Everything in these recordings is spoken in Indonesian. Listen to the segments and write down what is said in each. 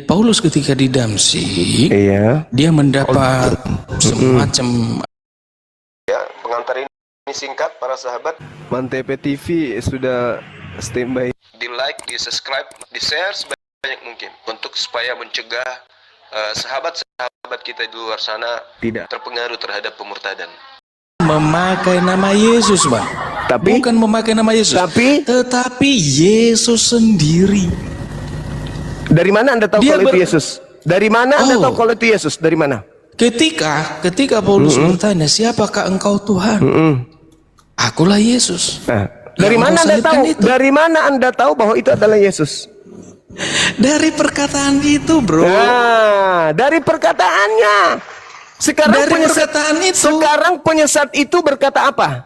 Paulus ketika di Damsyik, Iya. dia mendapat semacam Pengantar ini singkat para sahabat. Mantep TV sudah standby. Di like, di subscribe, di share sebanyak mungkin untuk supaya mencegah sahabat-sahabat kita di luar sana Tidak. terpengaruh terhadap pemurtadan. memakai nama Yesus, Bang. Tapi Bukan memakai nama Yesus, tetapi Yesus sendiri. dari mana Anda tahu Dia kalau itu Yesus? Dari mana Anda tahu kalau itu Yesus? Dari mana? Ketika Paulus bertanya, siapakah engkau Tuhan? Akulah Yesus. Nah, dari mana Anda tahu? Dari mana Anda tahu bahwa itu adalah Yesus? Dari perkataan itu, bro. Nah, dari perkataannya. Sekarang penyesat itu berkata apa?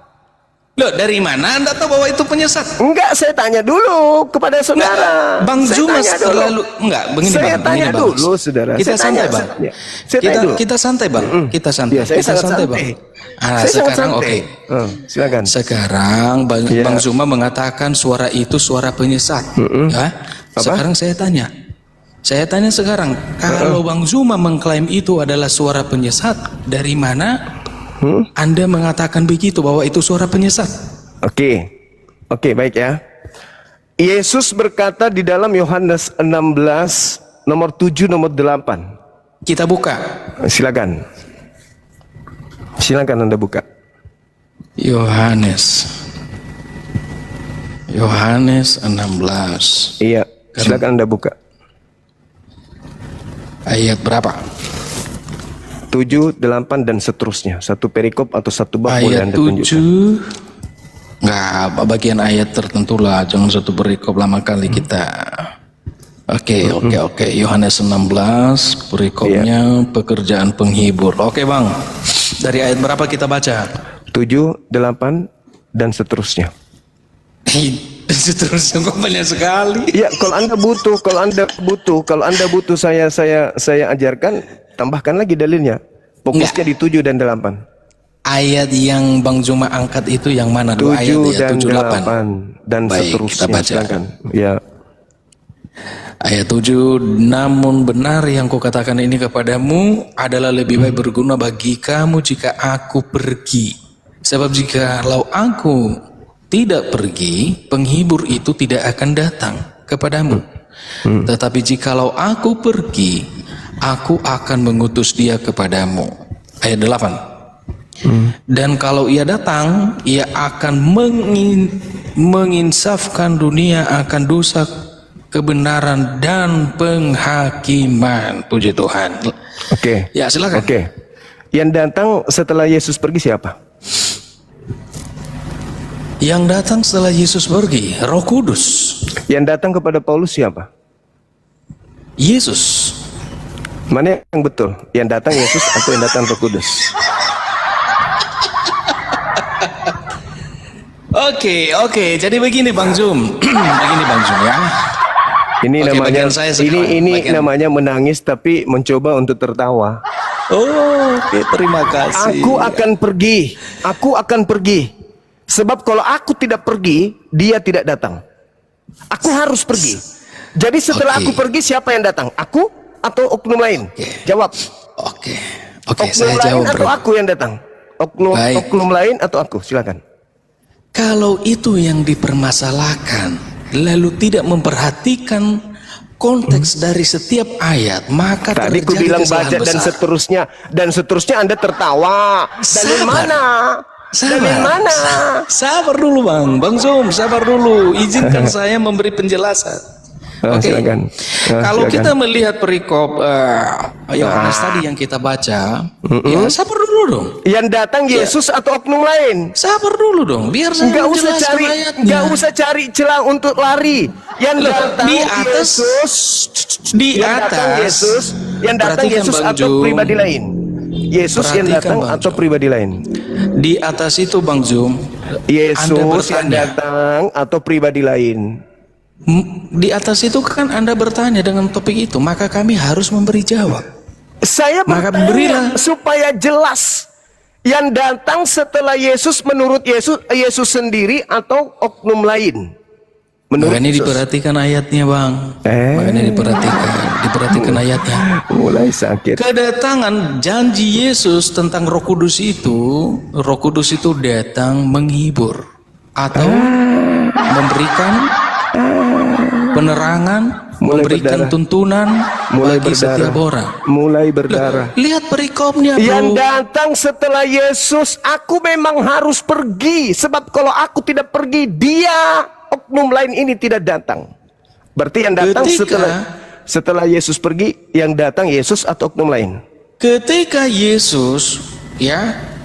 Loh, dari mana Anda tahu bahwa itu penyesat? Enggak, saya tanya dulu kepada saudara. Bang Zuma selalu enggak begini, saya Bang. Tanya Bang. dulu, saudara. Kita santai, Bang. Kita santai, Bang. Kita santai. Ya, saya kita santai, Bang. Sekarang oke. Silakan. Sekarang Bang Zuma mengatakan suara itu suara penyesat. Ya. Sekarang saya tanya. Sekarang, kalau Bang Zuma mengklaim itu adalah suara penyesat, dari mana Anda mengatakan begitu bahwa itu suara penyesat? Oke, baik ya. Yesus berkata di dalam Yohanes 16 nomor 7 nomor 8. Kita buka. Silakan Anda buka. Yohanes 16. Iya, silakan Anda buka. Ayat berapa? 7, 8 dan seterusnya. Satu perikop atau satu bab boleh Ayat Anda tunjukkan. 7. Enggak, bagian ayat tertentu lah, jangan satu perikop lama kali kita. Oke. Yohanes 16 perikopnya pekerjaan penghibur. Oke, Bang. Dari ayat berapa kita baca? 7, 8 dan seterusnya. Seterusnya kok banyak sekali. Ya, kalau Anda butuh saya ajarkan, tambahkan lagi dalilnya. Fokusnya di 7 dan 8. Ayat yang Bang Zuma angkat itu yang mana? 7 ayat ya, dan 7, 8 dan baik, seterusnya. kita baca. Silakan. Ya. Ayat 7, namun benar yang kukatakan ini kepadamu adalah lebih baik berguna bagi kamu jika aku pergi. Sebab jikalau aku tidak pergi, penghibur itu tidak akan datang kepadamu. Tetapi jikalau aku pergi, aku akan mengutus dia kepadamu. Ayat 8. Dan kalau ia datang, ia akan menginsafkan dunia akan dosa, kebenaran dan penghakiman. Puji Tuhan. Oke. Ya, silakan. Oke. Yang datang setelah Yesus pergi siapa? Yang datang setelah Yesus pergi, Roh Kudus. Yang datang kepada Paulus siapa? Yesus. Mana yang betul? Yang datang Yesus atau yang datang Roh Kudus? Oke. Jadi begini, Bang Zum. Begini, Bang Zum, ya. Ini namanya ini bagian. namanya menangis tapi mencoba untuk tertawa. Oke, terima kasih. Aku akan pergi. Sebab kalau aku tidak pergi, dia tidak datang. Aku harus pergi. Jadi setelah aku pergi, siapa yang datang? Aku atau oknum lain? Jawab. Oke, Oknum saya lain jawab, atau bro. aku yang datang? Oknum lain atau aku? Silakan. Kalau itu yang dipermasalahkan, lalu tidak memperhatikan konteks dari setiap ayat, maka Tadi aku bilang baca dan seterusnya Anda tertawa. Dalil mana? Sabar dulu, Bang Zum, sabar dulu. Izinkan saya memberi penjelasan. Oke. Kalau silakan. kita melihat perikop Yohanes tadi yang kita baca, ya sabar dulu dong. Yang datang Yesus atau oknum lain? Sabar dulu dong, biar saya menjelaskan ayatnya. Nggak usah cari celah untuk lari. Yang datang yang datang Yesus atau pribadi lain? Yesus yang datang atau pribadi lain? Di atas itu, Bang Zum, Yesus yang datang atau pribadi lain? Di atas itu kan Anda bertanya dengan topik itu, maka kami harus memberi jawab. Saya bertanya supaya jelas. Yang datang setelah Yesus menurut Yesus sendiri atau oknum lain? Menurut Makanya Yesus. diperhatikan ayatnya, Bang. Makanya diperhatikan ayatnya. Mulai sakit. Kedatangan janji Yesus tentang Roh Kudus itu datang menghibur atau memberikan penerangan, Mulai memberikan berdarah. tuntunan bagi setiap orang. Mulai berdarah. Lihat perikopnya, Yang bro. datang setelah Yesus, aku memang harus pergi. Sebab kalau aku tidak pergi, dia, oknum lain ini tidak datang. Berarti yang datang setelah Yesus pergi, yang datang Yesus atau oknum lain? Ketika Yesus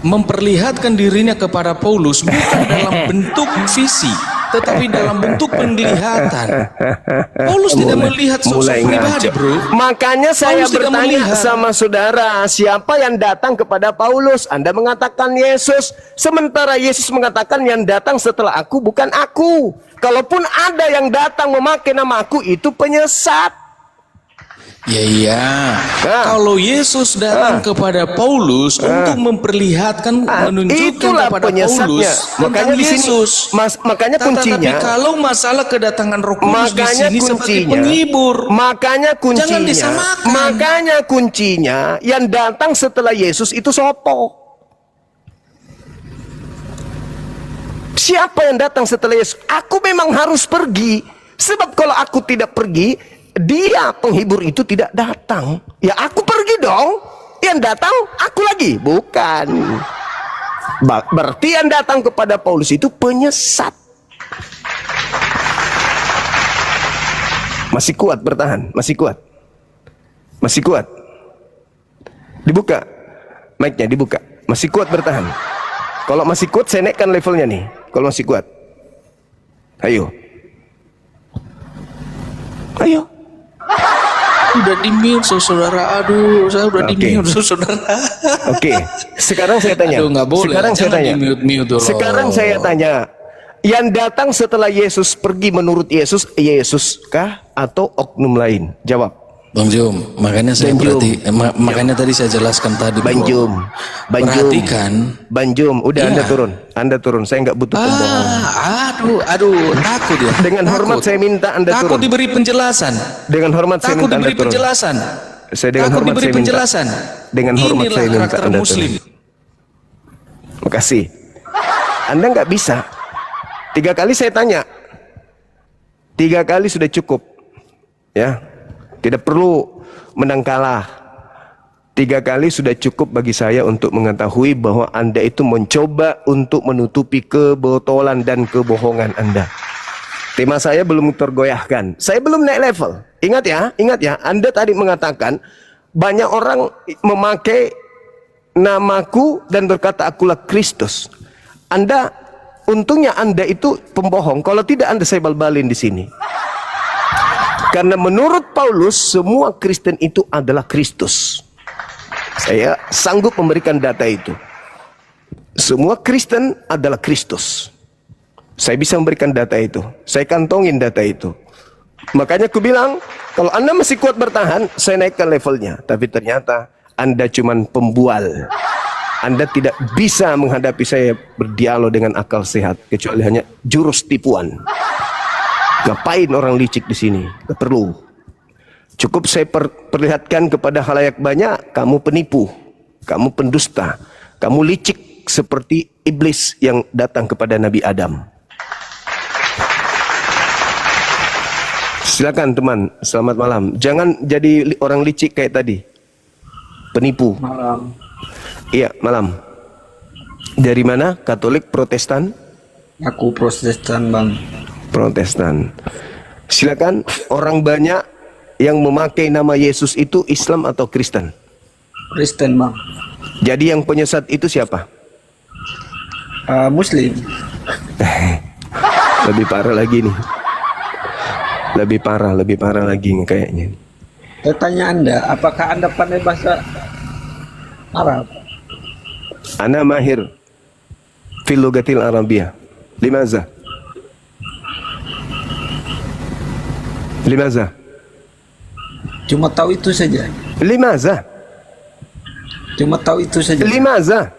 memperlihatkan dirinya kepada Paulus bukan dalam bentuk visi, tetapi dalam bentuk penglihatan. Paulus tidak melihat sosok pribadi, bro. Makanya saya Paulus tidak bertanya melihat. sama saudara, siapa yang datang kepada Paulus? Anda mengatakan Yesus, sementara Yesus mengatakan yang datang setelah aku bukan aku. Kalaupun ada yang datang memakai nama aku, itu penyesat. Ya, kalau Yesus datang kepada Paulus untuk memperlihatkan, menunjukkan Itulah kepada penyesatnya. Paulus Makanya tentang di sini, Yesus. makanya Tapi kuncinya, kalau masalah kedatangan Roh Kudus di makanya sini seperti kuncinya, penghibur. makanya Jangan kuncinya, disamakan. makanya kuncinya, yang datang setelah Yesus itu sopo? Siapa yang datang setelah Yesus? Aku memang harus pergi. Sebab kalau aku tidak pergi, dia penghibur itu tidak datang. Ya aku pergi dong. Yang datang aku lagi. Bukan. Berarti yang datang kepada Paulus itu penyesat. Masih kuat bertahan. Masih kuat. Masih kuat. Dibuka. Mic-nya dibuka. Masih kuat bertahan. Kalau masih kuat saya naikkan levelnya nih. Kalau masih kuat. Ayo. Ayo. Udah di mute, saudara. Aduh, saya udah di mute, saudara. Oke. Sekarang saya tanya. Aduh, nggak boleh. Sekarang saya Jangan tanya. di-mute dulu. Sekarang saya tanya. Yang datang setelah Yesus pergi menurut Yesus, Yesus kah atau oknum lain? Jawab. Bang Jum, makanya saya makanya tadi saya jelaskan tadi. Bang Jum, perhatikan. Bang Jum, udah Iya. Anda turun. Saya nggak butuh pembohong. Aduh, takut ya. Dengan hormat saya minta Anda Takut turun. diberi penjelasan. Dengan hormat saya Takut minta Anda diberi turun. penjelasan. Saya dengan Takut hormat diberi saya minta. penjelasan. Dengan hormat Inilah saya minta karakter Anda Muslim. turun. Makasih. Anda nggak bisa. 3 kali saya tanya. 3 kali sudah cukup. Ya, tidak perlu menang kalah. 3 kali sudah cukup bagi saya untuk mengetahui bahwa Anda itu mencoba untuk menutupi kebotolan dan kebohongan Anda. Tema saya belum tergoyahkan. Saya belum naik level. Ingat ya. Anda tadi mengatakan banyak orang memakai namaku dan berkata akulah Kristus. Untungnya Anda itu pembohong. Kalau tidak Anda saya bal-balin di sini. Karena menurut Paulus semua Kristen itu adalah Kristus. Saya sanggup memberikan data itu. Semua Kristen adalah Kristus. Saya bisa memberikan data itu. Saya kantongin data itu. Makanya aku bilang, kalau Anda masih kuat bertahan, saya naikkan levelnya. Tapi ternyata Anda cuman pembual. Anda tidak bisa menghadapi saya berdialog dengan akal sehat, kecuali hanya jurus tipuan. Ngapain orang licik di sini? Gak perlu. Cukup saya perlihatkan kepada khalayak banyak, kamu penipu, kamu pendusta, kamu licik seperti iblis yang datang kepada Nabi Adam. Silakan teman, selamat malam. Jangan jadi orang licik kayak tadi. Penipu. Malam. Iya, malam. Dari mana? Katolik, Protestan? Aku Protestan, Bang. Protestan. Silakan, orang banyak yang memakai nama Yesus itu Islam atau Kristen? Kristen, Bang. Jadi yang penyesat itu siapa? Muslim. Lebih parah lagi nih. Lebih parah lagi nih kayaknya. Saya tanya Anda, apakah Anda pandai bahasa Arab? Ana mahir fil lugatil Arabiyah. Limaza? Cuma tahu itu saja. Limaza? Cuma tahu itu saja. Limaza?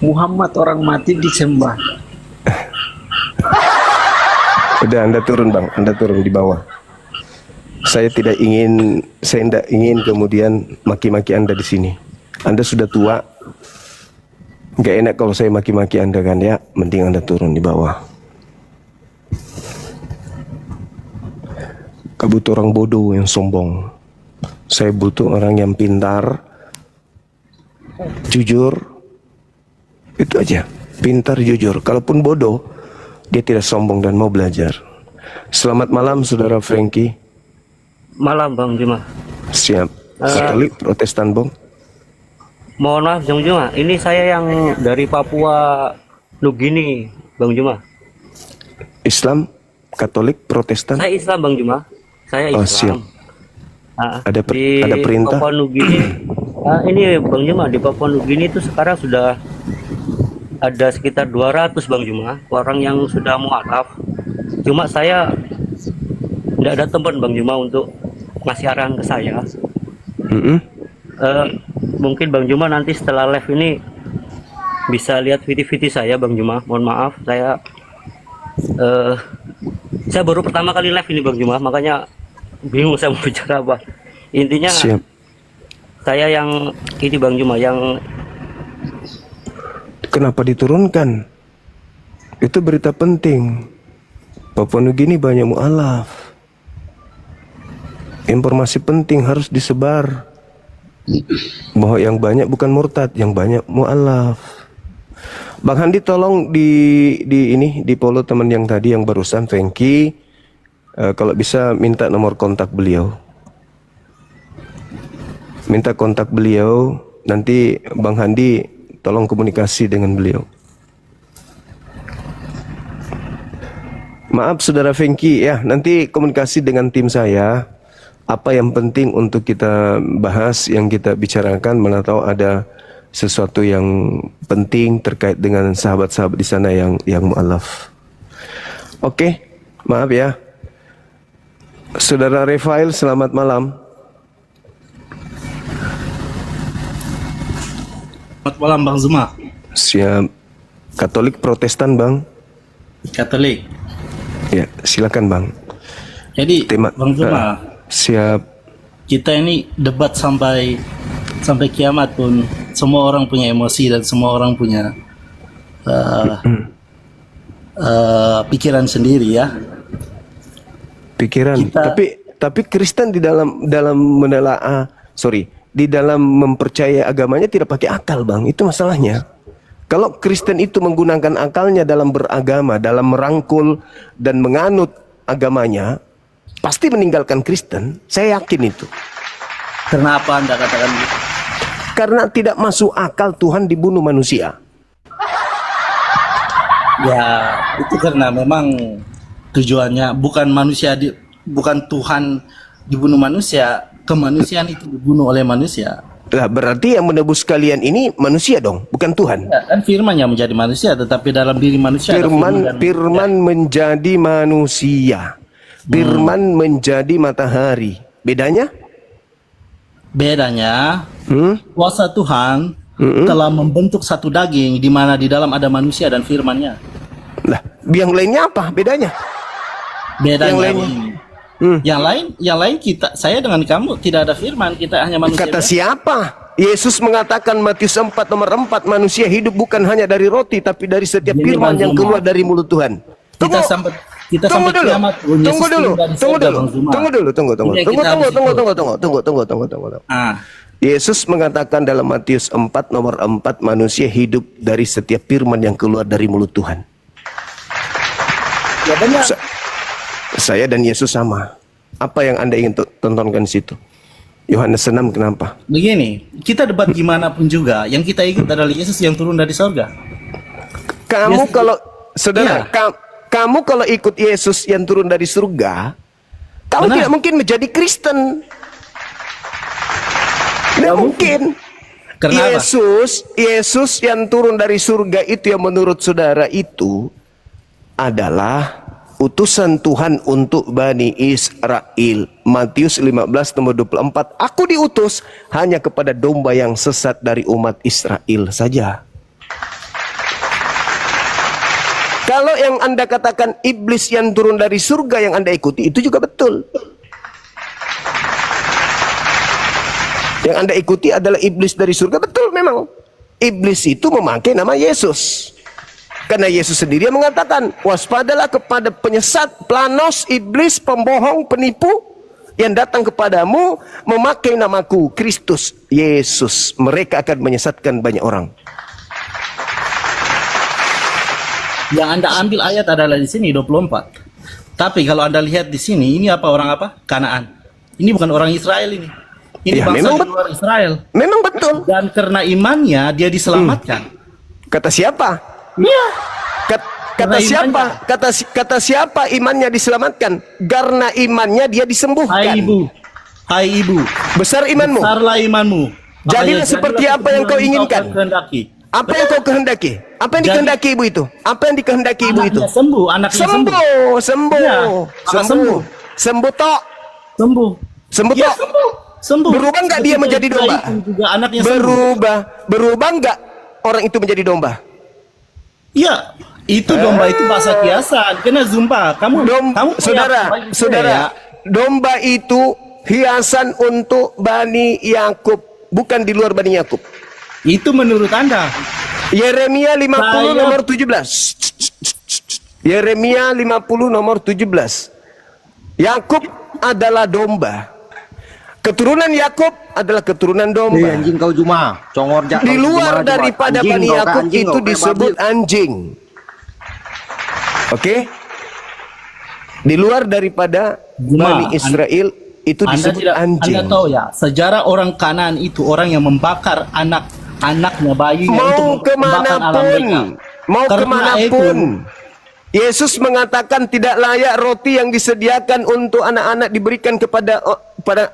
Muhammad orang mati disembah. Udah, Anda turun Bang, Anda turun di bawah. Saya tidak ingin kemudian maki-maki Anda di sini. Anda sudah tua. Gak enak kalau saya maki-maki Anda kan ya. Mending Anda turun di bawah. Gak butuh orang bodoh yang sombong. Saya butuh orang yang pintar, jujur. Itu aja. Pintar, jujur. Kalaupun bodoh, dia tidak sombong dan mau belajar. Selamat malam Saudara Frankie. Malam Bang Juma. Siap. Katolik, Protestan, Bang? Mohon maaf Bang Juma, ini saya yang dari Papua Nugini, Bang Juma. Islam, Katolik, Protestan? Saya Islam Bang Juma. Saya Islam. Oh, siap. Ada di perintah? Papua Nugini. Ini Bang Juma, di Papua Nugini itu sekarang sudah ada sekitar 200 Bang Juma orang yang sudah mualaf. Cuma saya tidak ada teman Bang Juma untuk ngasih arahan ke saya. Mungkin Bang Juma nanti setelah live ini bisa lihat video-video saya Bang Juma. Mohon maaf saya baru pertama kali live ini Bang Juma, makanya bingung saya mau bicara apa. Intinya Siap. saya yang ini Bang Juma yang Kenapa diturunkan? Itu berita penting. Papua Nugini banyak mualaf. Informasi penting harus disebar. Bahwa yang banyak bukan murtad, yang banyak mualaf. Bang Handi tolong di follow teman yang tadi yang barusan Frankie. Kalau bisa minta nomor kontak beliau. Minta kontak beliau, nanti Bang Handi tolong komunikasi dengan beliau. Maaf Saudara Frankie ya, nanti komunikasi dengan tim saya. Apa yang penting untuk kita bahas, yang kita bicarakan, mana tahu ada sesuatu yang penting terkait dengan sahabat-sahabat di sana yang mualaf. Oke, maaf ya. Saudara Refail, selamat malam. Selamat malam Bang Zuma. Siap. Katolik Protestan Bang? Katolik. Ya, silakan Bang. Jadi Bang Zuma, siap. kita ini debat sampai kiamat pun semua orang punya emosi dan semua orang punya pikiran sendiri ya. Pikiran. Tapi Kristen di dalam menelaah, di dalam mempercayai agamanya tidak pakai akal Bang. Itu masalahnya. Kalau Kristen itu menggunakan akalnya dalam beragama, dalam merangkul dan menganut agamanya, pasti meninggalkan Kristen. Saya yakin itu. Kenapa Anda katakan gitu? Karena tidak masuk akal Tuhan dibunuh manusia. Ya, itu karena memang tujuannya bukan bukan Tuhan dibunuh manusia, kemanusiaan itu dibunuh oleh manusia. Lah berarti yang menebus kalian ini manusia dong, bukan Tuhan. Ya, kan firman yang menjadi manusia, tetapi dalam diri manusia Firman menjadi manusia. Firman menjadi matahari. Bedanya? Bedanya, kuasa Tuhan telah membentuk satu daging di mana di dalam ada manusia dan firman-Nya. Lah, yang lainnya apa? Bedanya? Bedanya yang lain saya dengan kamu tidak ada firman, kita hanya manusia. Kata siapa? Yesus mengatakan Matius 4 nomor 4, manusia hidup bukan hanya dari roti tapi dari setiap firman yang keluar dari mulut Tuhan. Tunggu dulu. Yesus mengatakan dalam Matius 4 nomor 4, manusia hidup dari setiap firman yang keluar dari mulut Tuhan. Ya benar. Saya dan Yesus sama. Apa yang Anda ingin tontonkan di situ? Yohanes 6 kenapa? Begini, kita debat gimana pun juga, yang kita ikut adalah Yesus yang turun dari sorga. Kamu Yesus, kalau saudara, iya. Kamu kalau ikut Yesus yang turun dari surga, kamu tidak mungkin menjadi Kristen. Tidak mungkin. Kenapa? Yesus yang turun dari surga itu yang menurut saudara itu adalah utusan Tuhan untuk Bani Israel. Matius 15 nomor 24. Aku diutus hanya kepada domba yang sesat dari umat Israel saja. Kalau yang Anda katakan iblis yang turun dari surga yang Anda ikuti, itu juga betul. Yang Anda ikuti adalah iblis dari surga, betul memang. Iblis itu memakai nama Yesus. Karena Yesus sendiri yang mengatakan, waspadalah kepada penyesat, planos, iblis, pembohong, penipu, yang datang kepadamu memakai namaku, Kristus, Yesus. Mereka akan menyesatkan banyak orang. Yang Anda ambil ayat adalah di sini 24. Tapi kalau Anda lihat di sini, ini apa, orang apa? Kanaan. Ini bukan orang Israel ini. Ini Ya, bangsa memang di luar Israel. Memang betul. Dan karena imannya dia diselamatkan. Kata siapa? Iya. Kata Karena siapa? Kata siapa imannya diselamatkan? Karena imannya dia disembuhkan. Hai ibu. Besar imanmu. Besarlah imanmu. Jadilah Makanya seperti jadilah apa yang kau seperti inginkan. kehendaki. Apa yang kau kehendaki? Apa yang dikehendaki ibu itu? Apa yang dikehendaki ibu itu? Anaknya sembuh, anaknya sembuh. Sembuh. Ya, Sembuh. Sembuh tok. Sembuh. Sembuh Ya, tok. sembuh. Berubah nggak dia Ketika menjadi domba? Ibrahim juga anaknya sembuh. Berubah nggak orang itu menjadi domba? Iya, itu domba itu bahasa kiasan. Kena zumba. Kamu Saudara, ya? domba itu hiasan untuk Bani Yakub, bukan di luar Bani Yakub. Itu menurut Anda. Yeremia 50 Saya- nomor 17. Yeremia 50 nomor 17. Yakub adalah domba. Keturunan Yakub adalah keturunan domba. Anjing kau Juma, congor jak. Di kau luar Juma, daripada anjing Bani kau, Yakub anjing itu kau, kayak disebut babi. anjing. Oke? Di luar daripada Juma, Bani Israel itu disebut anjing. Anda tahu ya, sejarah orang Kanaan itu orang yang membakar anaknya, bayinya Mau untuk membakar alam mereka. mau Karena kemanapun, itu, Yesus mengatakan tidak layak roti yang disediakan untuk anak-anak diberikan kepada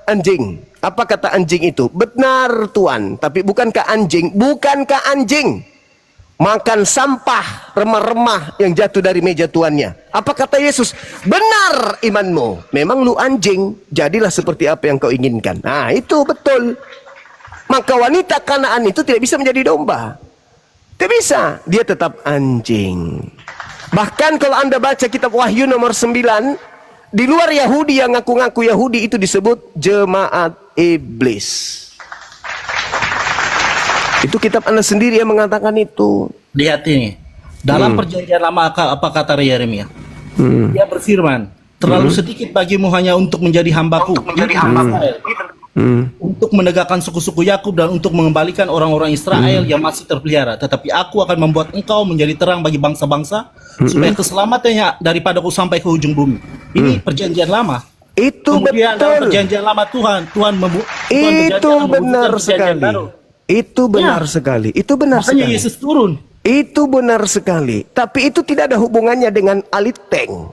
anjing. Apa kata anjing itu? Benar Tuhan, tapi bukankah anjing makan sampah remah-remah yang jatuh dari meja tuannya? Apa kata Yesus? Benar imanmu. Memang lu anjing, jadilah seperti apa yang kau inginkan. Nah, itu betul. Maka wanita Kanaan itu tidak bisa menjadi domba. Tidak bisa, dia tetap anjing. Bahkan kalau Anda baca kitab Wahyu nomor 9, di luar Yahudi yang ngaku-ngaku Yahudi itu disebut jemaat iblis. Itu kitab Anda sendiri yang mengatakan itu. lihat ini. Dalam perjanjian lama apa kata Yeremia? Dia berfirman, terlalu sedikit bagimu hanya untuk menjadi hambaku. Untuk menegakkan suku-suku Yakub dan untuk mengembalikan orang-orang Israel yang masih terpelihara. Tetapi aku akan membuat engkau menjadi terang bagi bangsa-bangsa supaya keselamatannya daripadaku sampai ke ujung bumi. Ini perjanjian lama. Itu Kemudian dalam betul. perjanjian lama Tuhan Itu benar perjanjian sekali. baru. Itu benar sekali. Itu benar Makanya sekali. Yesus turun. Itu benar sekali. Tapi itu tidak ada hubungannya dengan aliteng.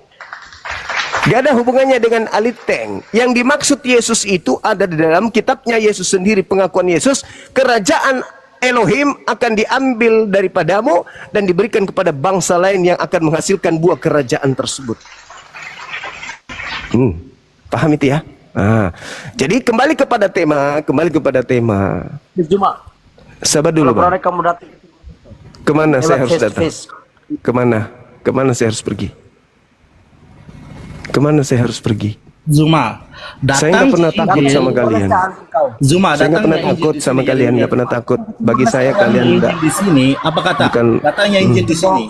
Gak ada hubungannya dengan aliteng. Yang dimaksud Yesus itu ada di dalam kitabnya Yesus sendiri, pengakuan Yesus, kerajaan Elohim akan diambil daripadamu dan diberikan kepada bangsa lain yang akan menghasilkan buah kerajaan tersebut. Paham itu ya? Nah, jadi kembali kepada tema. Juma. Sabar dulu, Bang. Kamu datang. Kemana saya harus face to datang? face. Kemana saya harus pergi? Kemana saya harus pergi? Zuma, Saya nggak datang pernah ke takut Injil. sama kalian. Zuma, Saya nggak datangnya pernah Injil takut di sama sini, kalian, Yeremia. nggak pernah takut. Bagi saya kalian Injil enggak. di sini, apa kata? Bukan- Katanya Injil di sini.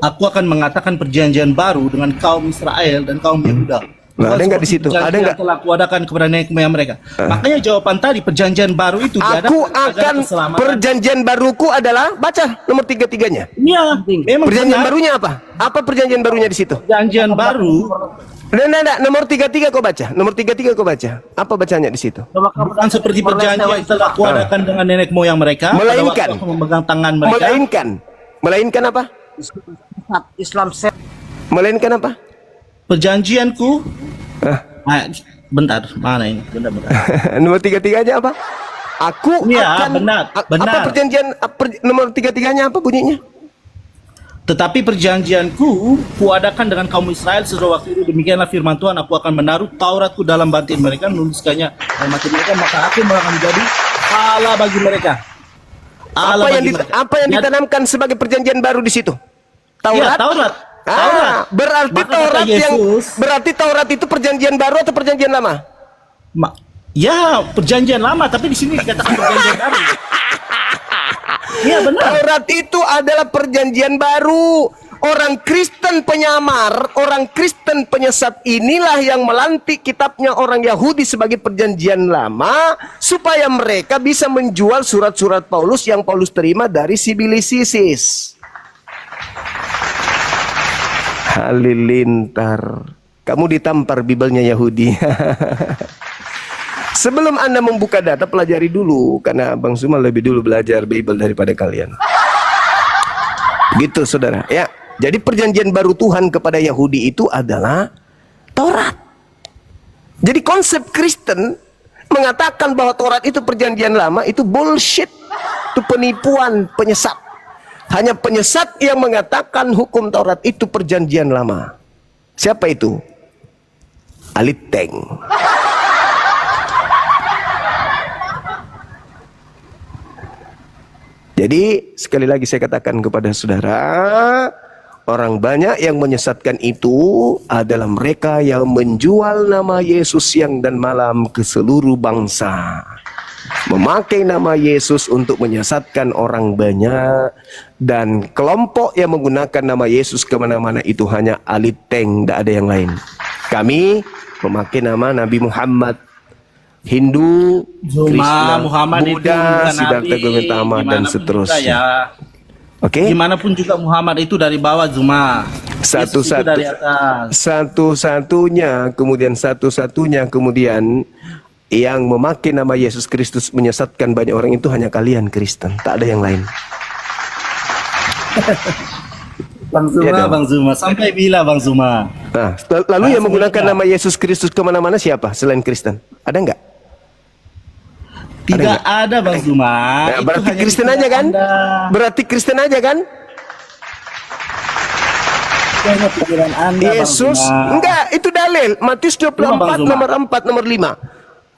Aku akan mengatakan perjanjian baru dengan kaum Israel dan kaum Yehuda. Nah, ada nggak di situ? Perjanjian Ada nggak? yang telah kuadakan kepada nenek moyang mereka. Makanya jawaban tadi perjanjian baru itu Aku diadakan agar akan keselamatan. perjanjian baruku adalah baca nomor 33-nya. Iya, memang Perjanjian benar. barunya apa? Apa perjanjian barunya di situ? Perjanjian baru Nah, nomor 33 kau baca. Nomor 33 kau baca. Apa bacanya di situ? bukan seperti perjanjian yang telah kuadakan dengan nenek moyang mereka. pada Melainkan. waktu aku memegang tangan mereka. Melainkan apa? Islam set. Melainkan apa? Perjanjianku. Ah, Bentar, mana ini? Bentar. nomor 33-nya apa? Aku Iya, akan benar. Apa perjanjian nomor 33-nya apa bunyinya? Tetapi perjanjianku kuadakan dengan kaum Israel sesudah waktu itu, demikianlah firman Tuhan, aku akan menaruh Tauratku dalam batin mereka, menuliskannya dalam batin mereka, maka aku akan menjadi Allah bagi mereka. Allah bagi mereka. Apa yang Dan ditanamkan sebagai perjanjian baru di situ? Taurat. Taurat. Berarti Maka kata Taurat Yesus, Taurat itu perjanjian baru atau perjanjian lama? Ya, perjanjian lama, tapi di sini dikatakan perjanjian baru. Iya benar. Taurat itu adalah perjanjian baru. Orang Kristen penyamar, orang Kristen penyesat inilah yang melantik kitabnya orang Yahudi sebagai perjanjian lama supaya mereka bisa menjual surat-surat Paulus yang Paulus terima dari Sibilisis. Halilintar. Kamu ditampar Bibelnya Yahudi. Sebelum Anda membuka data, pelajari dulu, karena Bang Zuma lebih dulu belajar Bible daripada kalian. Gitu saudara, ya. Jadi perjanjian baru Tuhan kepada Yahudi itu adalah Taurat. Jadi konsep Kristen mengatakan bahwa Taurat itu perjanjian lama, itu bullshit. Itu penipuan, penyesat. Hanya penyesat yang mengatakan hukum Taurat itu perjanjian lama. Siapa itu? Aliteng. Jadi sekali lagi saya katakan kepada saudara, orang banyak yang menyesatkan itu adalah mereka yang menjual nama Yesus siang dan malam ke seluruh bangsa. Memakai nama Yesus untuk menyesatkan orang banyak. Dan kelompok yang menggunakan nama Yesus kemana-mana itu hanya Aliteng, tidak ada yang lain. Kami memakai nama Nabi Muhammad, Hindu, Kristen, Muhammad Buddha, Siddhartha Gautama, dan seterusnya. Ya. Oke. Gimana pun juga Muhammad itu dari bawah Zuma. Satu-satu dari atas. Satu-satunya kemudian yang memakai nama Yesus Kristus menyesatkan banyak orang itu hanya kalian Kristen, tak ada yang lain. Bang Zuma, Ya, Bang Zuma. Sampai bila Bang Zuma? Nah, lalu yang menggunakan nama Yesus Kristus kemana-mana siapa selain Kristen? Ada nggak? Tidak ada Bang Zuma. Nah, Itu berarti hanya Kristen pikiran aja kan? Anda. Berarti Kristen aja kan? Itu hanya pikiran Anda, Yesus, Bang Zuma. enggak, itu dalil. Matius 24 Bang Zuma. nomor 4 nomor 5.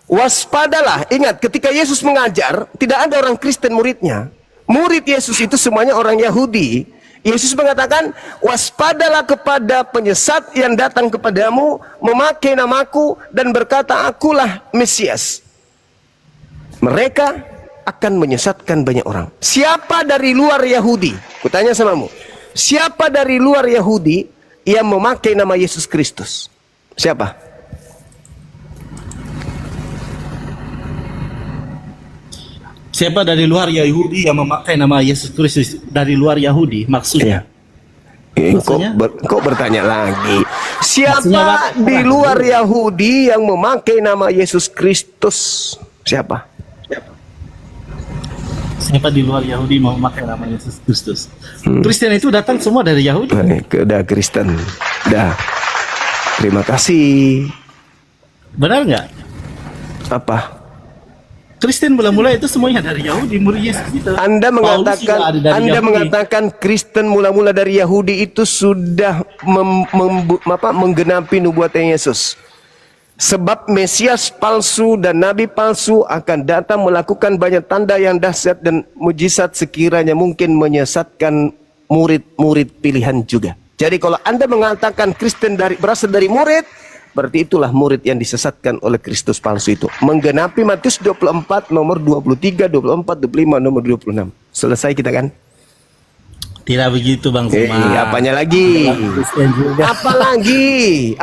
Waspadalah, ingat ketika Yesus mengajar, tidak ada orang Kristen muridnya. Murid Yesus itu semuanya orang Yahudi. Yesus mengatakan, waspadalah kepada penyesat yang datang kepadamu, memakai namaku dan berkata, akulah Mesias. Mereka akan menyesatkan banyak orang. Siapa dari luar Yahudi? Kutanya samamu. Siapa dari luar Yahudi yang memakai nama Yesus Kristus? Siapa? Siapa dari luar Yahudi yang memakai nama Yesus Kristus dari luar Yahudi? Maksudnya? Maksudnya? Kok bertanya lagi? Siapa Maksudnya, di luar Yahudi yang memakai nama Yesus Kristus? Siapa? Siapa di luar Yahudi mau memakai nama Yesus Kristus? Kristen itu datang semua dari Yahudi. Udah Kristen. Dah. Terima kasih. Benar nggak? Apa? Kristen mula-mula itu semuanya dari Yahudi, murid Yesus itu. Anda Paulus juga ada dari Yahudi. mengatakan Kristen mula-mula dari Yahudi itu sudah menggenapi nubuatan Yesus. Sebab Mesias palsu dan Nabi palsu akan datang melakukan banyak tanda yang dahsyat dan mujizat sekiranya mungkin menyesatkan murid-murid pilihan juga. Jadi kalau Anda mengatakan Kristen berasal dari murid, berarti itulah murid yang disesatkan oleh Kristus palsu itu. Menggenapi Matius 24 nomor 23, 24, 25, nomor 26. Selesai kita kan? Tidak begitu Bang Zuma. Apanya lagi? Kristen juga. Apalagi?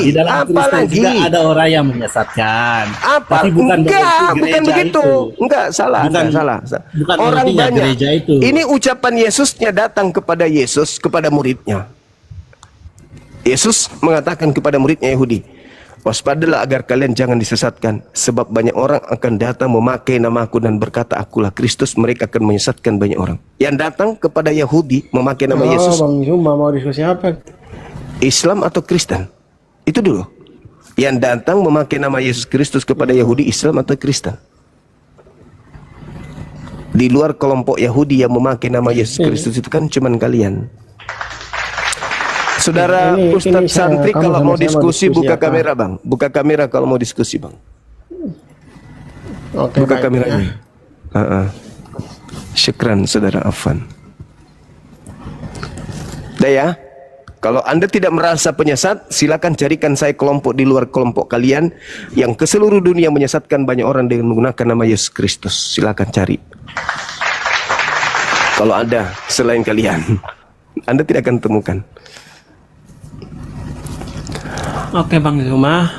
Di dalam Kristen juga ada orang yang menyesatkan. Apa? Tapi bukan bukan gereja begitu. itu. Enggak, salah. Bukan Orang artinya banyak. gereja itu. Ini ucapan Yesusnya datang kepada Yesus, kepada muridnya. Yesus mengatakan kepada muridnya Yahudi, waspadalah agar kalian jangan disesatkan, sebab banyak orang akan datang memakai namaku dan berkata akulah Kristus, mereka akan menyesatkan banyak orang. Yang datang kepada Yahudi memakai nama Yesus. Bang Zuma mau diskusi apa? Islam atau Kristen? Itu dulu. Yang datang memakai nama Yesus Kristus kepada Yahudi, Islam atau Kristen? Di luar kelompok Yahudi yang memakai nama Yesus Kristus itu kan cuman kalian. Saudara Ustadz Santri kalau mau diskusi buka kamera bang. Buka kamera kalau mau diskusi bang. Oke, Buka baik, kameranya. Syukran saudara Afan. Dah ya. Kalau Anda tidak merasa penyesat, silakan carikan saya kelompok di luar kelompok kalian yang ke seluruh dunia menyesatkan banyak orang dengan menggunakan nama Yesus Kristus. Silakan cari. Kalau ada selain kalian, Anda tidak akan temukan. Oke Bang Zuma.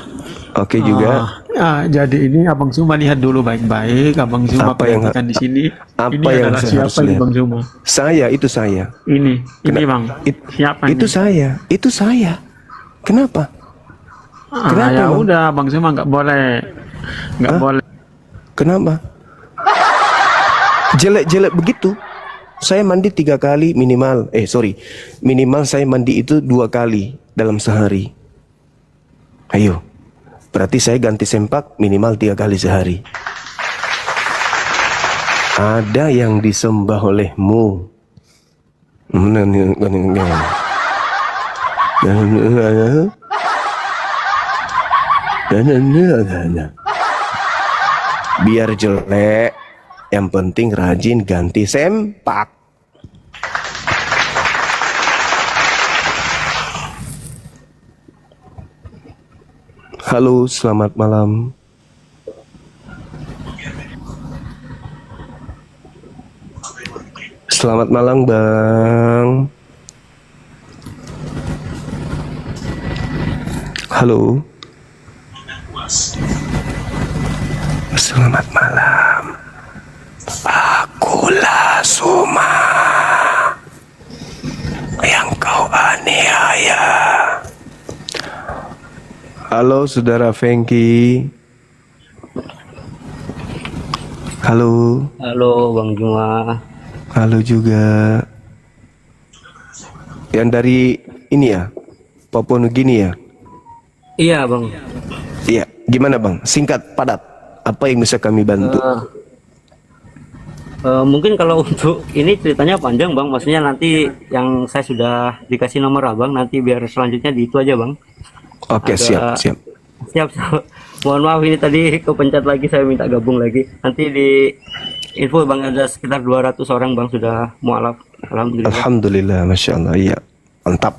Oke juga. Jadi ini Abang Zuma lihat dulu baik-baik. Abang Zuma Apa yang- perhatikan di sini. apa Ini yang adalah saya siapa harus ini lihat? Bang Zuma? Saya, itu saya. Ini Bang. Siapa Itu ini? saya, itu saya. Kenapa? Kenapa, Ya Bang? udah Bang Zuma nggak boleh, nggak Hah? boleh. Kenapa? Jelek-jelek begitu. Saya mandi 3 kali minimal. Minimal saya mandi itu 2 kali dalam sehari. Ayo, berarti saya ganti sempak minimal 3 kali sehari. Ada yang disembah olehmu. Biar jelek, yang penting rajin ganti sempak. Halo, selamat malam. Selamat malam, Bang. Halo. Selamat malam. Akulah Soma yang kau aniaya. Halo, Saudara Fengki. Halo. Halo Bang Juma. Halo juga. Yang dari ini ya, Papua Nugini ya? Iya Bang. Iya. Gimana Bang? Singkat, padat. Apa yang bisa kami bantu? Mungkin kalau untuk ini ceritanya panjang Bang, maksudnya nanti yang saya sudah dikasih nomor Abang, nanti biar selanjutnya di itu aja Bang. Oke, siap. Siap. Mohon maaf ini tadi kepencet lagi, saya minta gabung lagi. Nanti di info Bang ada sekitar 200 orang Bang sudah mualaf. Alhamdulillah. Alhamdulillah, Masya Allah. Iya, mantap.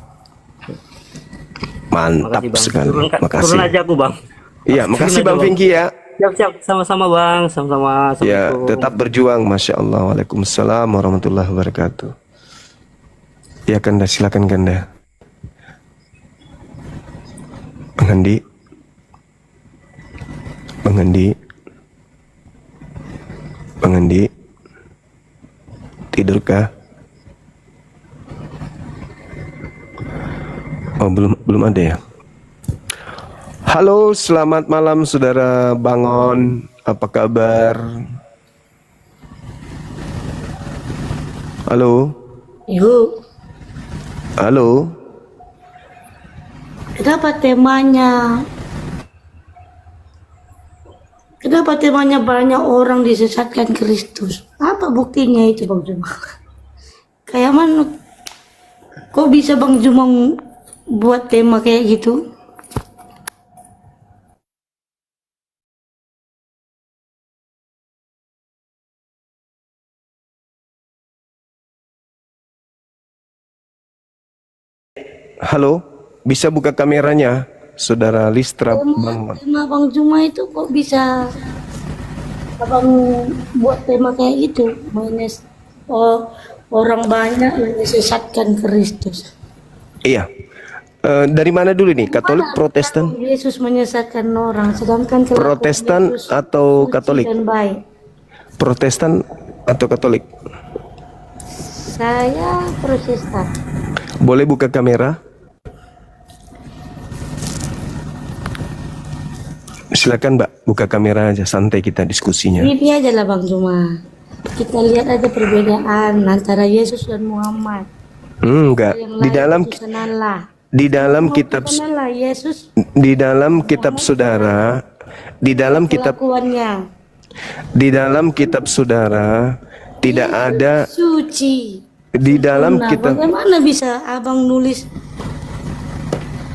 Mantap Makasih, Bang. sekali. Makasih. Turun aja aku Bang. Iya, makasih Turun Bang aja, Bang. Fengki ya. Siap. Sama-sama Bang. Sama-sama. Ya, Assalamualaikum. tetap berjuang, Masya Allah. Waalaikumsalam warahmatullahi wabarakatuh. Ya, Kanda, silakan Kanda. Bang Andi. Bang Andi. Bang Andi. Tidurkah? Oh, belum ada ya. Halo, selamat malam Saudara Bangon. Apa kabar? Halo. Yuk, Halo. kenapa temanya? Kenapa temanya banyak orang disesatkan Kristus? Apa buktinya itu Bang Juma? Kayak mana? Kok bisa Bang Juma buat tema kayak gitu? Halo. Bisa buka kameranya, Saudara Listra Bangun. Tema Bang Juma itu kok bisa Abang buat tema kayak gitu? Orang banyak yang disesatkan Kristus. Iya. Dari mana dulu nih? Katolik, Protestan? Yesus menyesatkan orang, sedangkan kelakuan Protestan Yesus atau suci Katolik? dan baik. Protestan atau Katolik? Saya Protestan. Boleh buka kamera? Silakan Mbak, buka kamera aja, santai kita diskusinya. Ini aja lah Bang Juma. Kita lihat ada perbedaan antara Yesus dan Muhammad. Enggak. Yang Di lain dalam utusan Allah. di dalam Mau kitab utusan Allah, Yesus di dalam kitab Saudara, di dalam kitab kelakuannya di dalam kitab Saudara tidak ada suci. di dalam Nah, kitab bagaimana bisa Abang nulis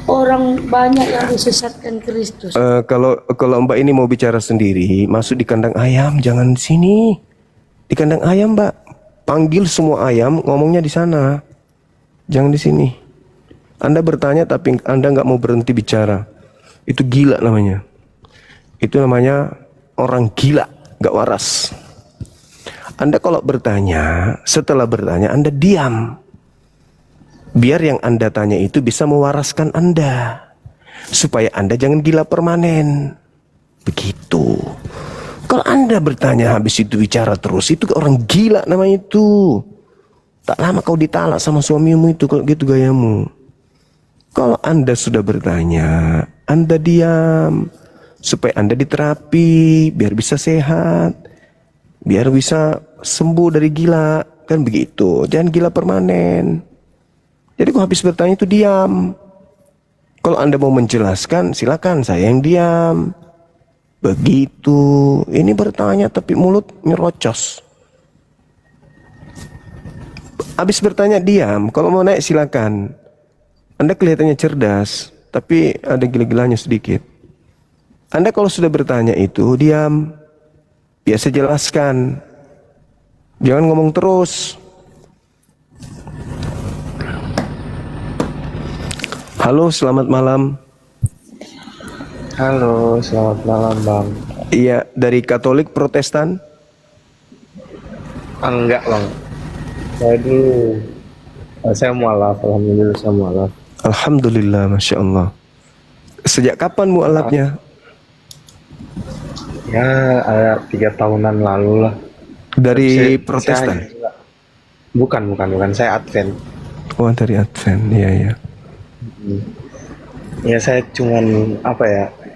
orang banyak yang disesatkan Kristus? kalau Mbak ini mau bicara sendiri, masuk di kandang ayam, jangan di sini. Di kandang ayam, Mbak. Panggil semua ayam, ngomongnya di sana. Jangan di sini. Anda bertanya tapi Anda nggak mau berhenti bicara. Itu gila namanya. Itu namanya orang gila, nggak waras. Anda kalau bertanya, setelah bertanya Anda diam. Biar yang Anda tanya itu bisa mewaraskan Anda. Supaya Anda jangan gila permanen. Begitu. Kalau Anda bertanya habis itu bicara terus, itu orang gila namanya itu. Tak lama kau ditalak sama suamimu itu kalau gitu gayamu. Kalau Anda sudah bertanya, Anda diam. Supaya Anda diterapi, biar bisa sehat. Biar bisa sembuh dari gila. Kan begitu, jangan gila permanen. Jadi kalau habis bertanya itu diam. Kalau Anda mau menjelaskan, silakan, saya yang diam. Begitu. Ini bertanya tapi mulut nyerocos. Habis bertanya diam. Kalau mau naik silakan. Anda kelihatannya cerdas, tapi ada gila-gilanya sedikit. Anda kalau sudah bertanya itu diam. Biasa jelaskan. Jangan ngomong terus. Halo, selamat malam. Halo, selamat malam Bang. Iya, dari Katolik Protestan? Enggak Bang. Saya dulu, saya mualaf, alhamdulillah saya mualaf. Alhamdulillah, Masya Allah. Sejak kapan mualafnya? Ya, ada 3 tahunan lalu lah. Dari Protestan? Bukan, saya Advent. Oh, dari Advent, iya ya. Ya saya cuman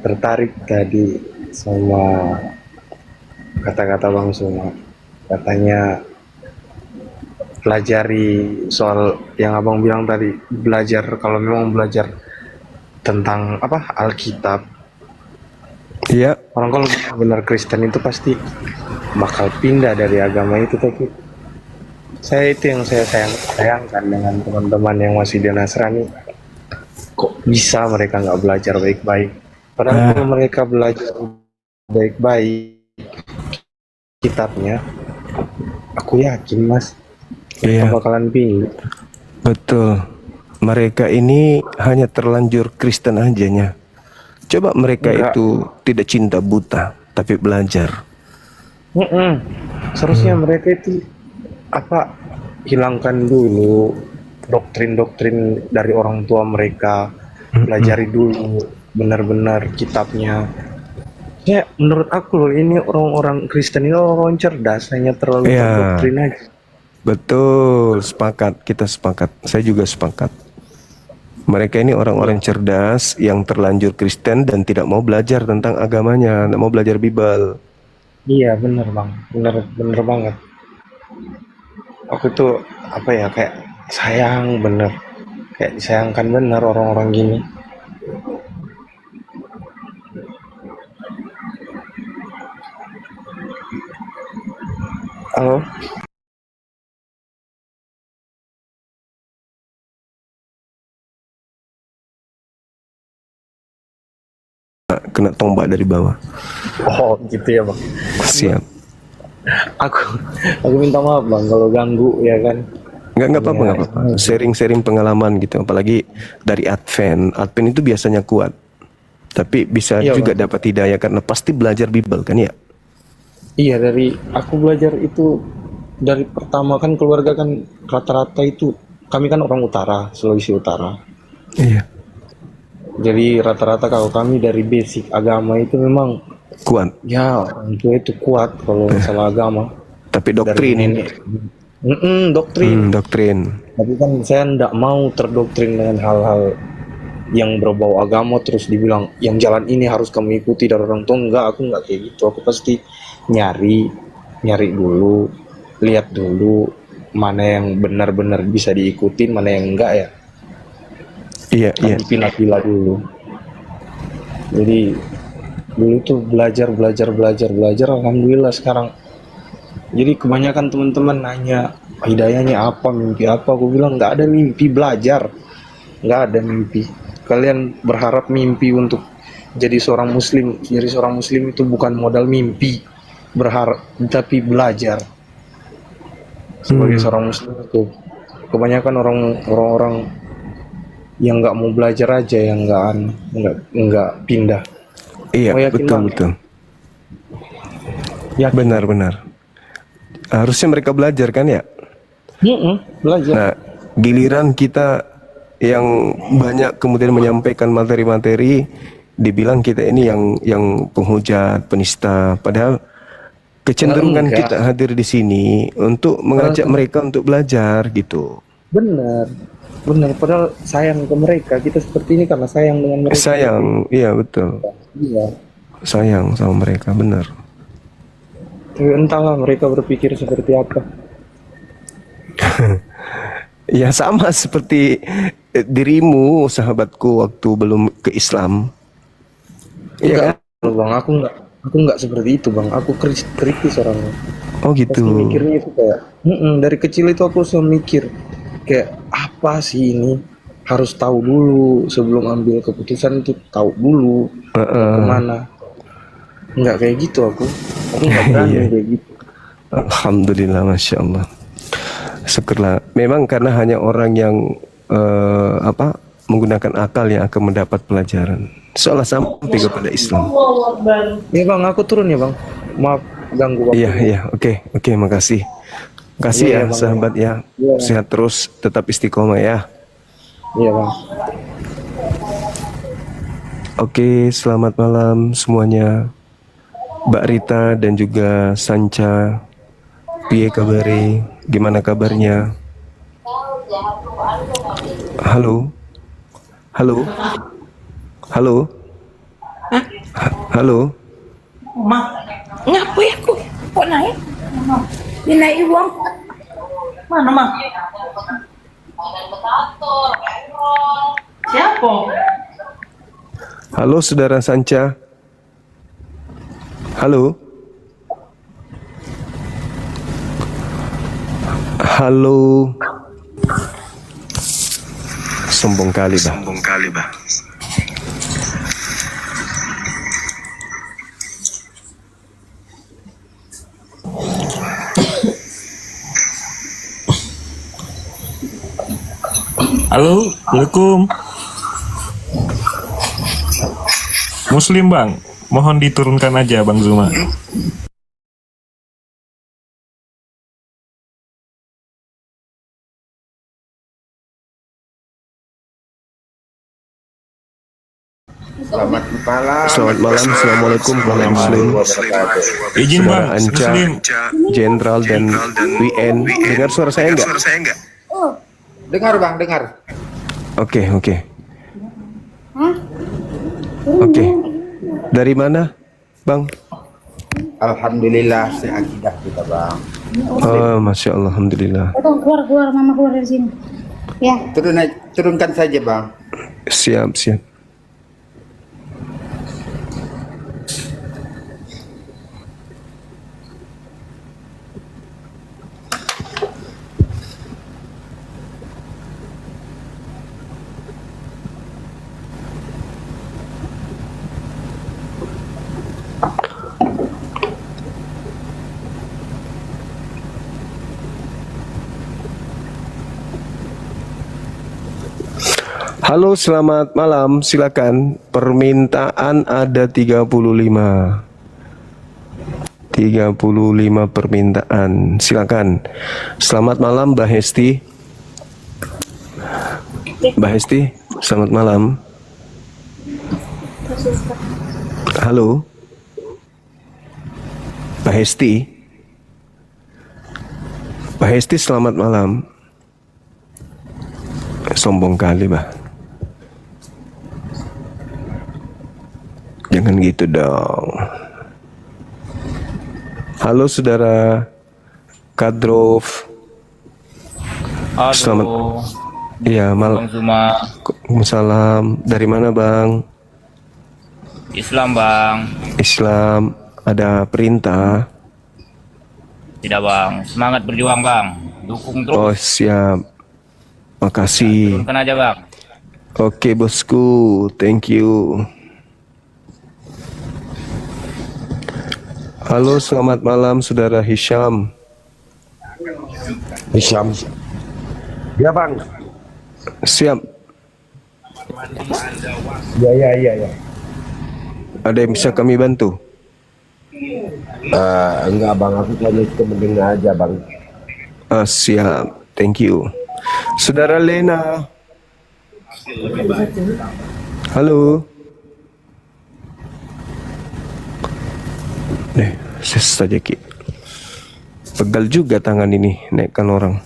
tertarik tadi sama kata-kata Bang Suma. Katanya pelajari soal yang Abang bilang tadi, belajar kalau memang belajar tentang Alkitab. Iya. Orang kalau benar Kristen itu pasti bakal pindah dari agama itu, tapi saya itu yang saya sayangkan dengan teman-teman yang masih di Nasrani. Kok bisa mereka nggak belajar baik-baik? Padahal kalau mereka belajar baik-baik kitabnya, aku yakin Mas, mereka bakalan pindah. Betul. Mereka ini hanya terlanjur Kristen ajanya. Coba mereka itu tidak cinta buta, tapi belajar. Seharusnya mereka itu hilangkan dulu doktrin-doktrin dari orang tua mereka, pelajari dulu benar-benar kitabnya. Ya menurut aku loh, ini orang-orang Kristen ini orang cerdas, hanya terlalu doktrin aja. Betul, sepakat, kita sepakat. Saya juga sepakat. Mereka ini orang-orang cerdas yang terlanjur Kristen dan tidak mau belajar tentang agamanya, tidak mau belajar Bible. Iya benar Bang, benar banget. Aku tuh kayak sayang bener, kayak disayangkan bener orang-orang gini. Halo? Kena tombak dari bawah. Oh gitu ya Bang. Siap. Aku minta maaf Bang kalau ganggu ya kan. Nggak apa-apa. Sharing-sharing pengalaman gitu. Apalagi dari Advent itu biasanya kuat. Tapi bisa juga dapat hidayah karena pasti belajar Bible kan ya? Iya, dari aku belajar itu dari pertama kan keluarga kan rata-rata itu kami kan orang utara, Sulawesi Utara. Iya. Jadi rata-rata kalau kami dari basic agama itu memang kuat. Ya, orang tua itu kuat kalau masalah agama. Tapi doktrin. Doktrin. Tapi kan saya enggak mau terdoktrin dengan hal-hal yang berbau agama terus dibilang yang jalan ini harus kamu ikuti dari orang tua. Enggak, aku enggak kayak gitu. Aku pasti nyari dulu, lihat dulu mana yang benar-benar bisa diikutin, mana yang enggak ya. Iya. Dipilah-pilah dulu. Jadi dulu tuh belajar. Alhamdulillah sekarang. Jadi kebanyakan teman-teman nanya hidayahnya apa, mimpi apa. Aku bilang nggak ada mimpi belajar, nggak ada mimpi. Kalian berharap mimpi untuk jadi seorang muslim. Jadi seorang muslim itu bukan modal mimpi, berharap, tapi belajar. Sebagai seorang muslim itu kebanyakan orang-orang yang nggak mau belajar aja yang nggak pindah. Iya, Oh, yakin betul Bang? betul. Benar-benar. Harusnya mereka belajar kan ya? Belajar. Nah, giliran kita yang banyak kemudian menyampaikan materi-materi, dibilang kita ini yang penghujat, penista. Padahal kecenderungan Enggak. kita hadir di sini untuk mengajak mereka untuk belajar gitu. Benar. Padahal sayang ke mereka. Kita seperti ini karena sayang dengan mereka. Sayang, iya betul. Iya. Sayang sama mereka, benar. Tapi entahlah mereka berpikir seperti apa. Ya sama seperti dirimu, sahabatku, waktu belum ke Islam. Iya kan? Enggak, Bang, aku nggak seperti itu, Bang. Aku kritis orangnya. Oh Pasti gitu. mikirnya itu kayak, dari kecil itu aku selalu mikir kayak apa sih ini, harus tahu dulu sebelum ambil keputusan itu, tahu dulu kemana. Nggak kayak gitu aku nggak berani Iya. kayak gitu. Alhamdulillah, masya Allah. Syukurlah. Memang karena hanya orang yang menggunakan akal yang akan mendapat pelajaran. Seolah sampai kepada Islam. Ya Bang, aku turun ya Bang. Maaf ganggu waktu. Iya, oke, makasih. Makasih Iya, ya, Bang. sahabat ya. Iya. Sehat terus, tetap istiqomah ya. Iya Bang. Oke, selamat malam semuanya. Mbak Rita dan juga Sanca. Piye kabare? Gimana kabarnya? Halo? Halo? Halo? Halo? Ngapu ya aku? Kok naik? Dinaik uang. Mana mah? Siapa? Halo saudara Sanca. Halo? Halo? Sombong kali, bah. Halo, Assalamualaikum. Muslim Bang, mohon diturunkan aja Bang Zuma. Selamat malam. Selamat malam, assalamualaikum warahmatullahi Muslim. Izin Bang, Saudara Anca, Muslim. Jenderal dan WN. Dengar suara saya enggak? Dengar Bang, dengar. Oke. Dari mana, Bang? Alhamdulillah seakidah kita Bang. Oh, Masya Allah, Alhamdulillah. Keluar, mama keluar dari sini. Ya. Turunkan saja Bang. Siap. Halo, selamat malam. Silakan. Permintaan ada 35. 35 permintaan. Silakan. Selamat malam, Mbak Hesti. Mbak Hesti, selamat malam. Halo. Mbak Hesti. Mbak Hesti, selamat malam. Sombong kali, Mbak. Jangan gitu dong. Halo saudara Kadrov. Selamat. Iya, malam. Waalaikumsalam. Dari mana, Bang? Islam Bang. Islam. Ada perintah? Tidak Bang. Semangat berjuang Bang. Dukung terus. Oh, siap. Makasih. Turunkan aja Bang. Oke, bosku. Thank you. Halo, selamat malam saudara Hisham. Ya bang. Siap. Ya. Ada yang bisa kami bantu? Enggak bang, aku hanya cuma mendengar aja bang. Siap, thank you. Saudara Lena. Halo. Ses saja Ki. Pegal juga tangan ini naikkan orang.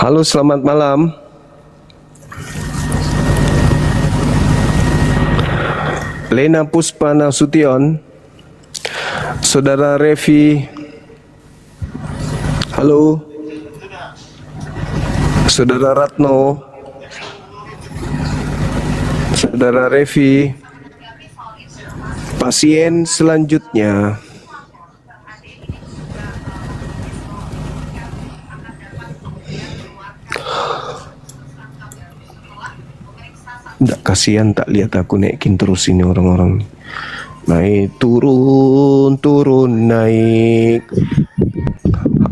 Halo, selamat malam. Lena Puspa Nasution, Saudara Revi. Halo. Saudara Ratno. Saudara Revi. Pasien selanjutnya. Nggak, kasihan tak lihat aku naikin terus ini orang-orang. Naik turun naik.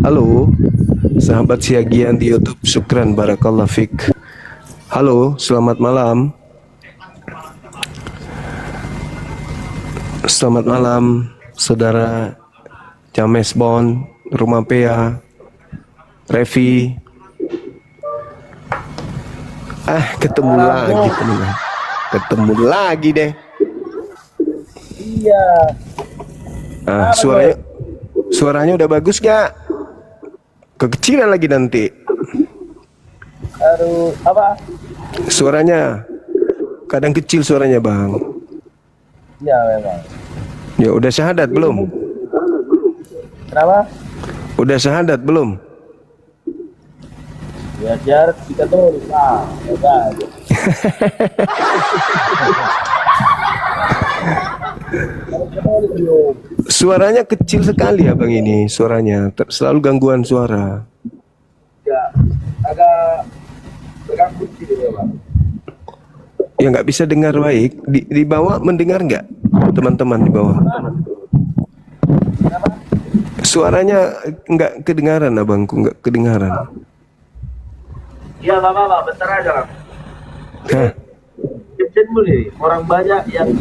Halo sahabat Siagian di YouTube, syukran barakallah fik. Halo, selamat malam. Selamat malam saudara James Bond, Rumah Pea, Revi. Ketemu lagi deh. Iya. Suaranya udah bagus gak? Kekecilan lagi nanti. Aduh, apa? Suaranya kadang kecil suaranya bang. Iya memang. Ya udah syahadat belum? Kenapa? Udah syahadat belum? Ya jar kita tuh udah. Suaranya kecil sekali ya bang ini, suaranya selalu gangguan suara. Ya agak terganggu gitu ya bang. Ya nggak bisa dengar baik. Di bawah mendengar nggak teman-teman di bawah? Suaranya nggak kedengaran abangku, nggak kedengaran. Iya Bapak, bentar aja Bang. Kecil nih, orang banyak yang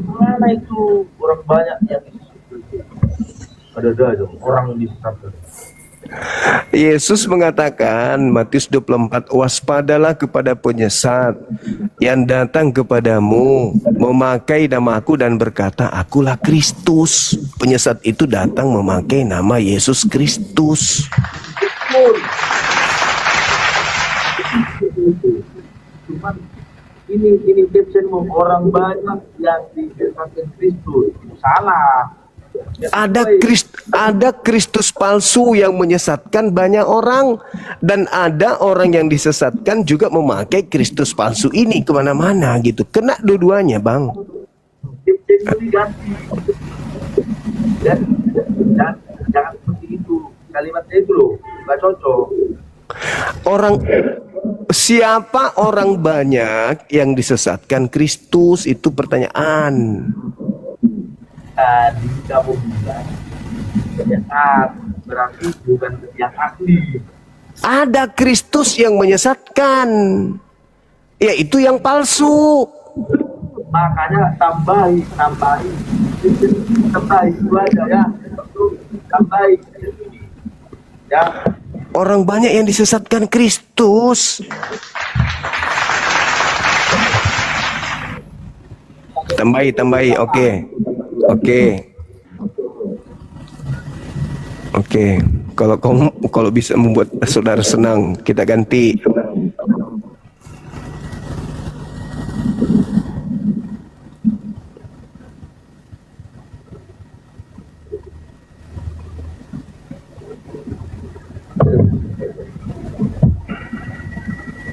mana itu orang banyak yang ada dong orang di sana. Yesus mengatakan Matius 24, waspadalah kepada penyesat yang datang kepadamu memakai nama aku dan berkata akulah Kristus. Penyesat itu datang memakai nama Yesus Kristus. Cuman ini caption orang banyak yang disesatkan Kristus itu salah. Ada Kristus palsu yang menyesatkan banyak orang, dan ada orang yang disesatkan juga memakai Kristus palsu ini kemana-mana gitu. Kena dua-duanya bang. Dan jangan seperti itu, kalimatnya itu loh nggak cocok. Siapa orang banyak yang disesatkan Kristus itu pertanyaan. Di kamu bilang penyesat berarti bukan yang asli. Ada Kristus yang menyesatkan, yaitu yang palsu. Makanya tambahi itu aja ya, tambahi ya. Orang banyak yang disesatkan Kristus. Tambahi, oke. Kalau bisa membuat saudara senang, kita ganti.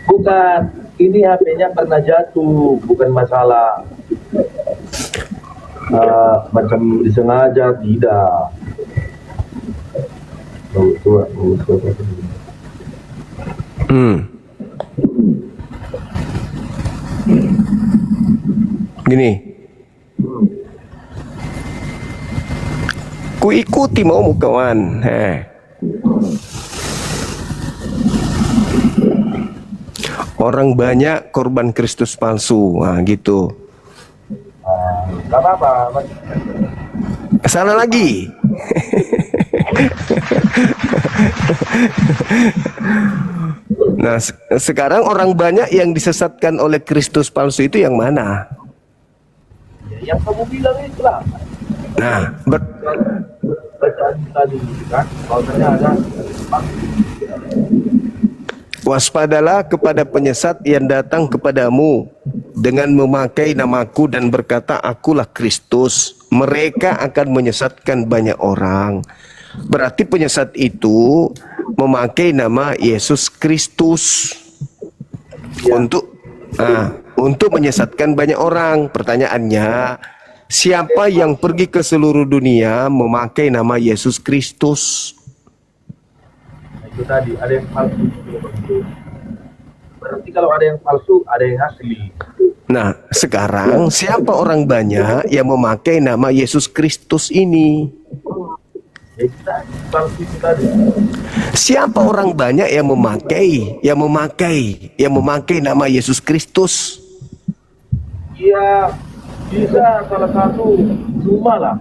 Bukan, ini HP-nya pernah jatuh, bukan masalah. macam disengaja, tidak. Gini, ku ikuti maumu kawan. Orang banyak korban Kristus palsu, nah gitu. Gak apa-apa. Salah lagi. Nah, sekarang orang banyak yang disesatkan oleh Kristus palsu itu yang mana? Yang kamu bilang itulah. Nah, Bacaan tadi kan, bahwasanya ada waspadalah kepada penyesat yang datang kepadamu dengan memakai namaku dan berkata, akulah Kristus. Mereka akan menyesatkan banyak orang. Berarti penyesat itu memakai nama Yesus Kristus untuk menyesatkan banyak orang. Pertanyaannya, siapa yang pergi ke seluruh dunia memakai nama Yesus Kristus? itu tadi, ada yang palsu. Berarti kalau ada yang palsu, ada yang asli. Nah, sekarang siapa orang banyak yang memakai nama Yesus Kristus ini? Siapa orang banyak yang memakai nama Yesus Kristus? Iya, bisa salah satu cuma lah.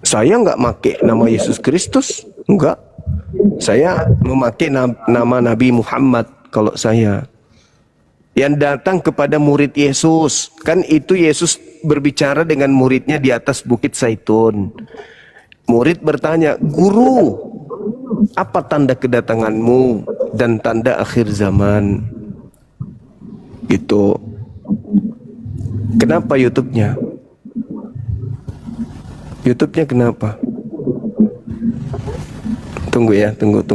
Saya nggak pakai nama Yesus Kristus, enggak. Saya memakai nama Nabi Muhammad kalau saya. Yang datang kepada murid Yesus, kan itu Yesus berbicara dengan muridnya di atas Bukit Zaitun. Murid bertanya, Guru, apa tanda kedatanganmu dan tanda akhir zaman? Gitu. Kenapa YouTube-nya? YouTube-nya kenapa? Tunggu ya, tunggu.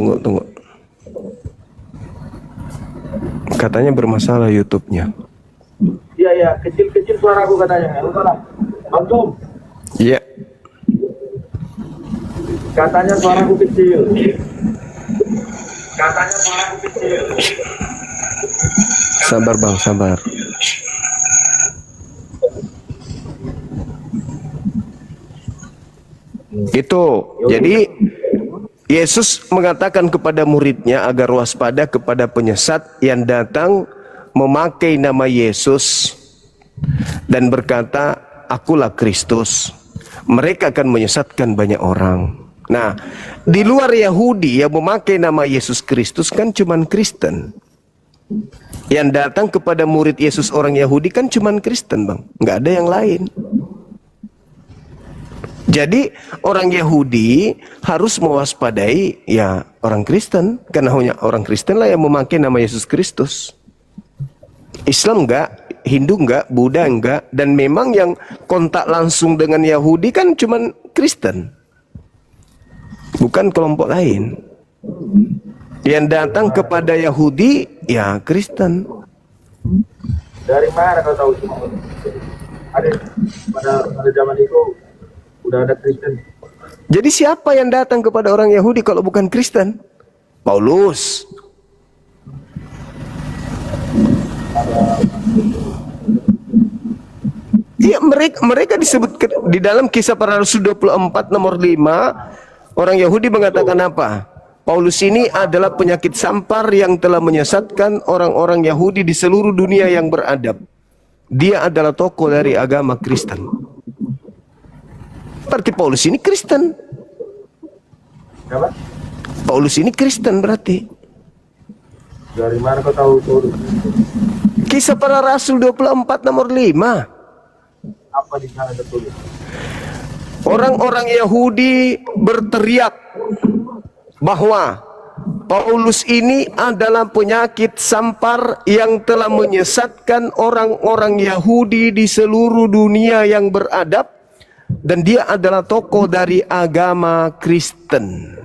Katanya bermasalah YouTube-nya. Iya, kecil-kecil suaraku katanya. Antum? Iya. Katanya suaraku kecil. Sabar bang, sabar. Itu, jadi Yesus mengatakan kepada muridnya agar waspada kepada penyesat yang datang memakai nama Yesus dan berkata, akulah Kristus. Mereka akan menyesatkan banyak orang. Nah, di luar Yahudi yang memakai nama Yesus Kristus kan cuman Kristen. Yang datang kepada murid Yesus orang Yahudi kan cuman Kristen bang, nggak ada yang lain. Jadi orang Yahudi harus mewaspadai ya orang Kristen, karena hanya orang Kristen lah yang memakai nama Yesus Kristus. Islam enggak, Hindu enggak, Buddha enggak, dan memang yang kontak langsung dengan Yahudi kan cuman Kristen, bukan kelompok lain. Yang datang kepada Yahudi ya Kristen. Dari mana kau tahu? Ada pada zaman itu udah ada Kristen. Jadi siapa yang datang kepada orang Yahudi kalau bukan Kristen? Paulus. Iya, mereka disebut di dalam Kisah Para Rasul 24 nomor 5, orang Yahudi mengatakan apa? Paulus ini adalah penyakit sampar yang telah menyesatkan orang-orang Yahudi di seluruh dunia yang beradab. Dia adalah tokoh dari agama Kristen. Berarti Paulus ini Kristen. Apa? Paulus ini Kristen berarti. Dari mana kau tahu itu? Kisah Para Rasul 24 nomor 5. Apa di sana tertulis? Orang-orang Yahudi berteriak bahwa Paulus ini adalah penyakit sampar yang telah menyesatkan orang-orang Yahudi di seluruh dunia yang beradab, dan dia adalah tokoh dari agama Kristen.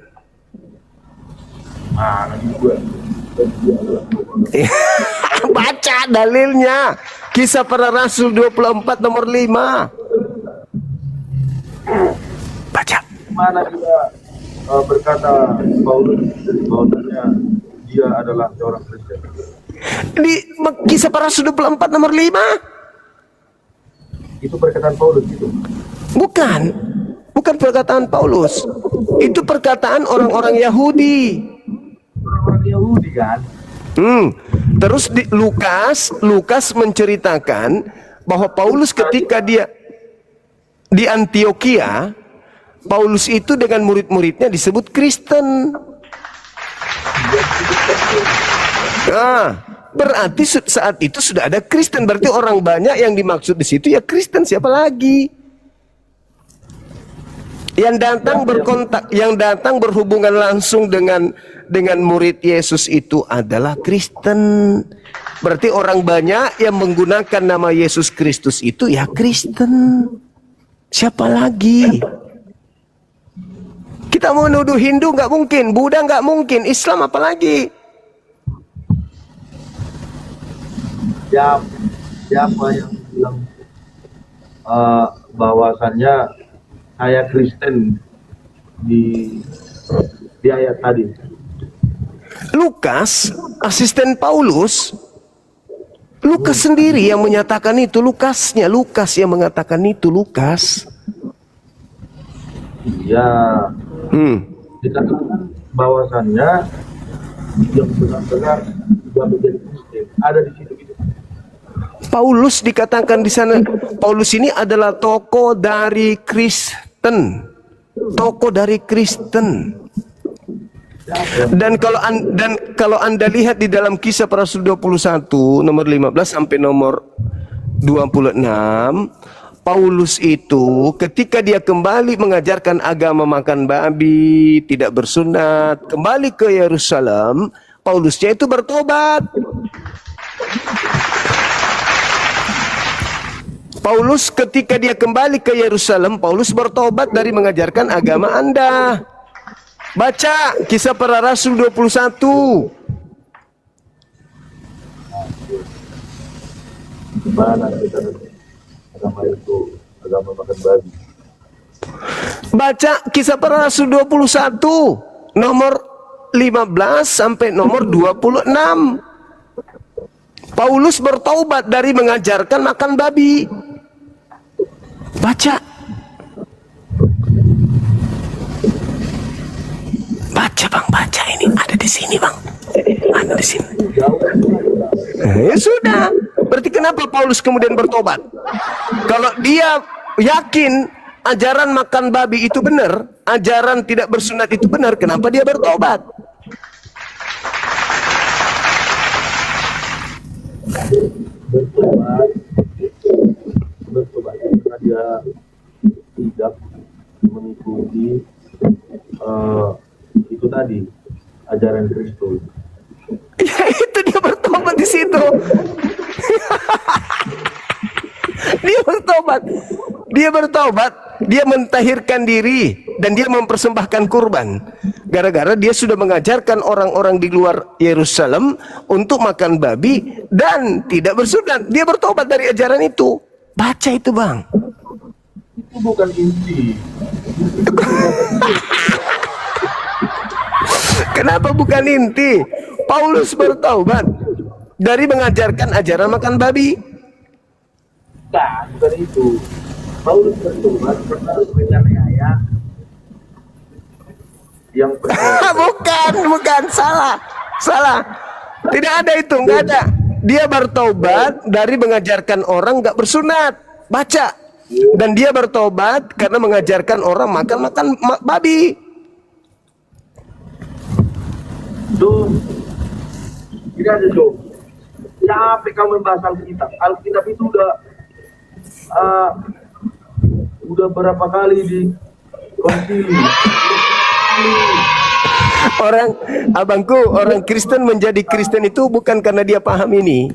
Baca dalilnya, Kisah Para Rasul 24 nomor 5. mana kita berkata Paulus bahwasanya dia adalah seorang Kristen? Di Kisah Para Rasul 24 nomor 5. Itu perkataan Paulus itu. Bukan. Bukan perkataan Paulus. Itu perkataan orang-orang Yahudi. Orang-orang Yahudi kan? Terus Lukas menceritakan bahwa Paulus ketika dia di Antioquia, Paulus itu dengan murid-muridnya disebut Kristen. Nah, berarti saat itu sudah ada Kristen. Berarti orang banyak yang dimaksud di situ ya Kristen, siapa lagi? Yang datang berkontak, yang datang berhubungan langsung dengan murid Yesus itu adalah Kristen. Berarti orang banyak yang menggunakan nama Yesus Kristus itu ya Kristen. Siapa lagi? Kita mau nuduh Hindu nggak mungkin, Buddha nggak mungkin, Islam apalagi? Siapa yang bilang bahwasannya saya Kristen di ayat tadi? Lukas, asisten Paulus. Lukas sendiri yang menyatakan itu. Lukas yang mengatakan itu. Lukas. Ya, dikatakan bahwasannya yang benar-benar juga menjadi Kristen ada di situ. Paulus dikatakan di sana. Paulus ini adalah tokoh dari Kristen. Tokoh dari Kristen. Dan kalau Anda lihat di dalam Kisah Para Rasul 21 nomor 15 sampai nomor 26, Paulus itu ketika dia kembali mengajarkan agama makan babi, tidak bersunat, kembali ke Yerusalem, Paulusnya itu bertobat. Paulus ketika dia kembali ke Yerusalem, Paulus bertobat dari mengajarkan agama Anda. Baca Kisah Para Rasul 21. Mana kita agama itu agama makan babi? Baca Kisah Para Rasul 21 nomor 15 sampai nomor 26. Paulus bertaubat dari mengajarkan makan babi. Baca. Baca bang, baca ini ada di sini bang, ada di sini. Ya sudah. Berarti kenapa Paulus kemudian bertobat? Kalau dia yakin ajaran makan babi itu benar, ajaran tidak bersunat itu benar, kenapa dia bertobat? Bertobat karena dia tidak mengikuti itu tadi ajaran Kristus. Ya itu dia bertobat di situ. Dia bertobat, dia mentahirkan diri dan dia mempersembahkan kurban. Gara-gara dia sudah mengajarkan orang-orang di luar Yerusalem untuk makan babi dan tidak bersunat. Dia bertobat dari ajaran itu. Baca itu bang. Itu bukan inti. Kenapa bukan inti? Paulus bertobat dari mengajarkan ajaran makan babi. Nah, bukan itu. Paulus bertobat karena menganiaya yang bukan, salah. Tidak ada itu, nggak ada. Dia bertobat dari mengajarkan orang nggak bersunat. Baca. Dan dia bertobat karena mengajarkan orang makan babi. Duh, tidak ada dong. Capek kamu membahas Alkitab. Alkitab itu udah berapa kali di konsili. Orang Kristen menjadi Kristen itu bukan karena dia paham ini.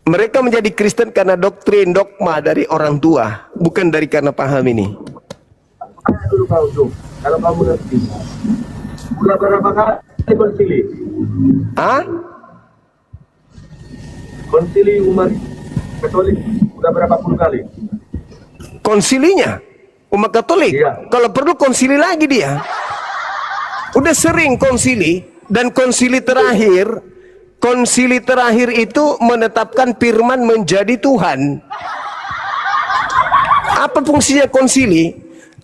Mereka menjadi Kristen karena doktrin, dogma dari orang tua, bukan dari karena paham ini. Dulu kau dong, kalau kamu ngerti. Udah berapa kali konsili? Konsili umat Katolik udah berapa puluh kali? Konsilinya? Umat Katolik. Kalau perlu konsili lagi dia. Udah sering konsili, dan konsili terakhir itu menetapkan firman menjadi Tuhan. Apa fungsinya konsili?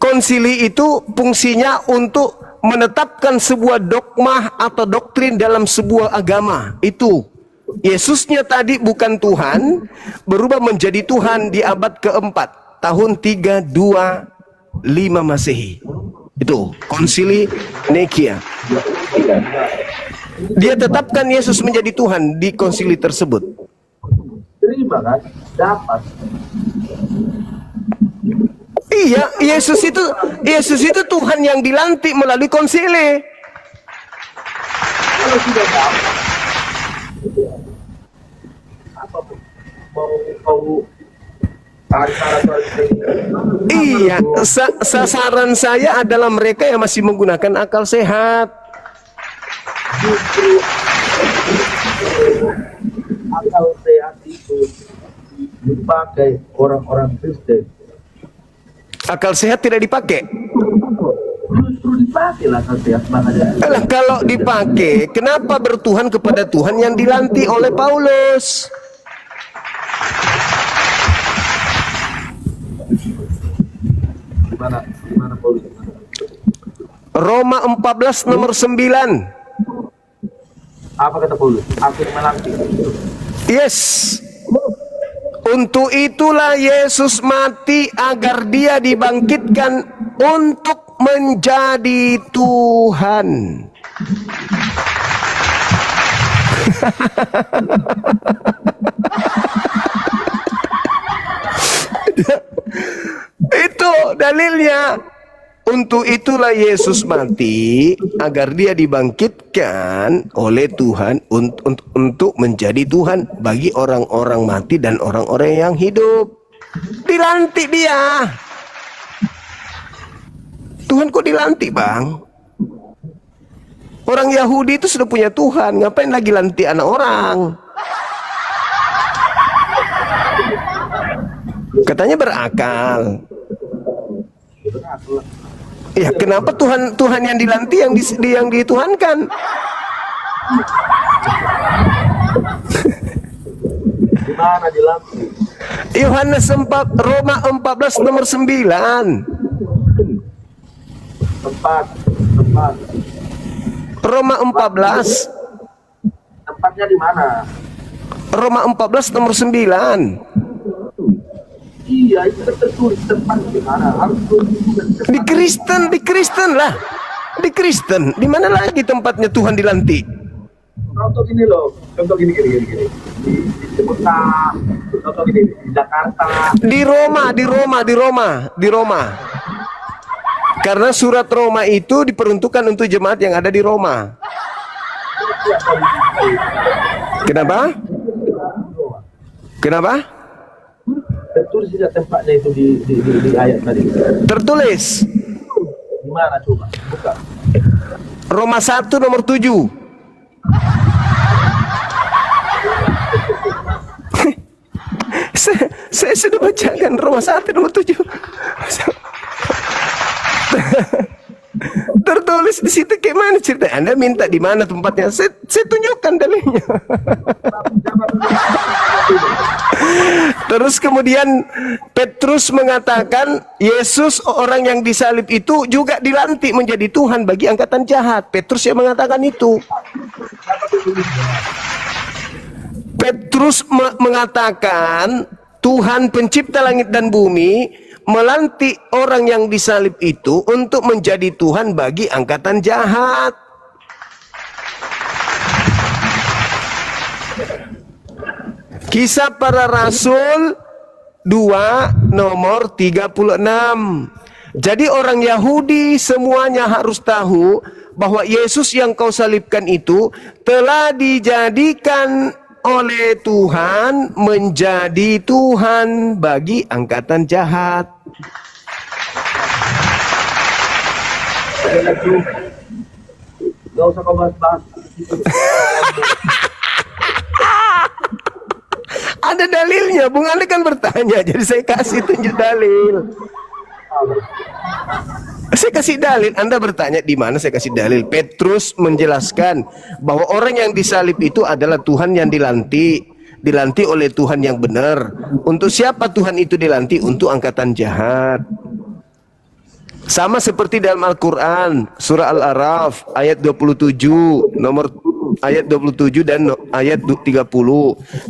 Konsili itu fungsinya untuk menetapkan sebuah dogma atau doktrin dalam sebuah agama. Itu Yesusnya tadi bukan Tuhan, berubah menjadi Tuhan di abad keempat, tahun 325 Masehi. Itu konsili Nikia. Dia tetapkan Yesus menjadi Tuhan di konsili tersebut. Terima kan? Dapat. Iya, Yesus itu Tuhan yang dilantik melalui konsili. Kalau sudah dapat, apa mau iya, sasaran saya adalah mereka yang masih menggunakan akal sehat. Justru akal sehat itu dipakai orang-orang Kristen. Akal sehat tidak dipakai. Justru dipakai lah akal sehat. Kalau dipakai, kenapa bertuhan kepada Tuhan yang dilantik oleh Paulus? Gimana Paulus? Roma 14 nomor 9. Apa kata Paulus? Aku melantik. Yes. Untuk itulah Yesus mati agar dia dibangkitkan untuk menjadi Tuhan. Itu dalilnya. Untuk itulah Yesus mati agar dia dibangkitkan oleh Tuhan untuk menjadi Tuhan bagi orang-orang mati dan orang-orang yang hidup. Dilantik dia. Tuhan kok dilantik, Bang? Orang Yahudi itu sudah punya Tuhan, ngapain lagi lantik anak orang? Katanya berakal. Ya, kenapa Tuhan yang dilantik yang dituhankan? Gimana dilantik? Yohanes 4, Roma 14 nomor 9. Tempat. Roma 14. Tempatnya di mana? Roma 14 nomor 9. Iya, itu tertulis tempatnya di mana? Harus Di Kristen lah. Di Kristen. Di mana lagi tempatnya Tuhan dilantik? Contoh gini loh. Contoh gini. Di Kota. Contoh gini di Jakarta. Di Roma. Karena surat Roma itu diperuntukkan untuk jemaat yang ada di Roma. Kenapa? Tertulis tidak tempatnya itu di ayat tadi. Tertulis. Di mana coba? Buka. Roma 1 nomor 7. Saya sudah bacakan Roma 1 nomor 7. Tertulis di situ. Gimana cerita? Anda minta di mana tempatnya? Saya tunjukkan dalilnya. Terus kemudian Petrus mengatakan Yesus orang yang disalib itu juga dilantik menjadi Tuhan bagi angkatan jahat. Petrus yang mengatakan itu. Petrus mengatakan Tuhan pencipta langit dan bumi melantik orang yang disalib itu untuk menjadi Tuhan bagi angkatan jahat. Kisah Para Rasul 2 nomor 36. Jadi orang Yahudi semuanya harus tahu bahwa Yesus yang kau salibkan itu telah dijadikan oleh Tuhan menjadi Tuhan bagi angkatan jahat. Gak usah kau bahas-bahas. Ada dalilnya, Bung Anda kan bertanya, jadi saya kasih tunjuk dalil. Saya kasih dalil. Anda bertanya di mana saya kasih dalil. Petrus menjelaskan bahwa orang yang disalib itu adalah Tuhan yang dilantik oleh Tuhan yang benar. Untuk siapa Tuhan itu dilantik? Untuk angkatan jahat. Sama seperti dalam Al-Quran, surah Al-Araf ayat 27, nomor ayat 27 dan ayat 30.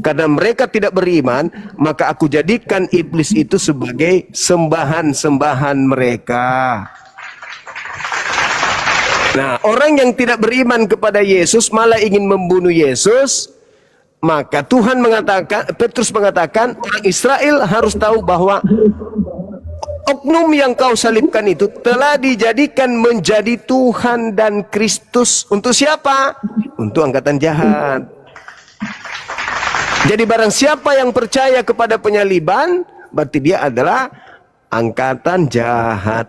Karena mereka tidak beriman, maka aku jadikan iblis itu sebagai sembahan-sembahan mereka. Nah, orang yang tidak beriman kepada Yesus malah ingin membunuh Yesus, maka Tuhan mengatakan, Petrus mengatakan, orang Israel harus tahu bahwa oknum yang kau salibkan itu telah dijadikan menjadi Tuhan dan Kristus. Untuk siapa? Untuk angkatan jahat. Jadi barang siapa yang percaya kepada penyaliban, berarti dia adalah angkatan jahat.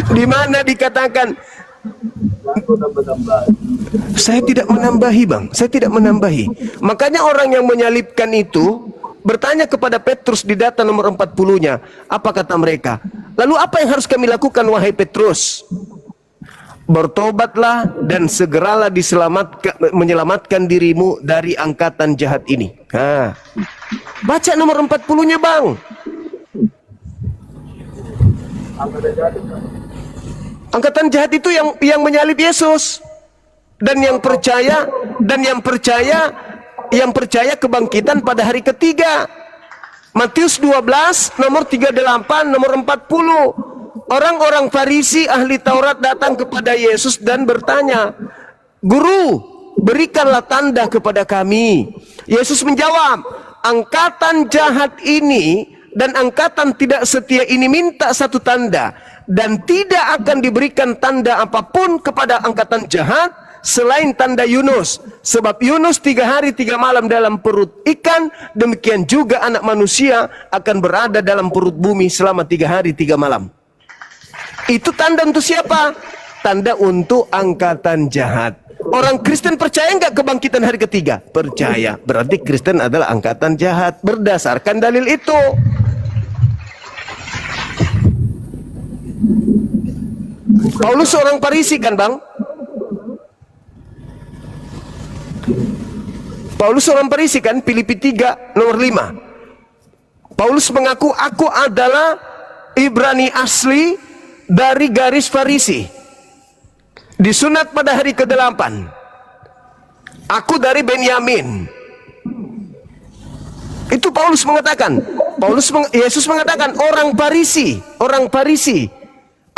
Di mana dikatakan? Saya tidak menambahi, Bang. Saya tidak menambahi. Makanya orang yang menyalibkan itu bertanya kepada Petrus di data nomor 40-nya. Apa kata mereka? Lalu apa yang harus kami lakukan, wahai Petrus? Bertobatlah dan segeralah menyelamatkan dirimu dari angkatan jahat ini. Nah, baca nomor 40-nya, Bang. Angkatan jahat itu yang menyalib Yesus dan yang percaya kebangkitan pada hari ketiga. Matius 12 nomor 38 nomor 40. Orang-orang Farisi ahli Taurat datang kepada Yesus dan bertanya, "Guru, berikanlah tanda kepada kami." Yesus menjawab, "Angkatan jahat ini dan angkatan tidak setia ini minta satu tanda, dan tidak akan diberikan tanda apapun kepada angkatan jahat selain tanda Yunus. Sebab Yunus 3 hari 3 malam dalam perut ikan, demikian juga anak manusia akan berada dalam perut bumi selama 3 hari 3 malam. Itu tanda untuk siapa? Tanda untuk angkatan jahat. Orang Kristen percaya nggak kebangkitan hari ketiga? Percaya. Berarti Kristen adalah angkatan jahat berdasarkan dalil itu. Paulus seorang Farisi kan, Bang? Paulus seorang Farisi kan? Filipi 3 nomor 5. Paulus mengaku, aku adalah Ibrani asli dari garis Farisi, disunat pada hari ke-8. Aku dari Benyamin. Itu Paulus mengatakan. Yesus mengatakan orang Farisi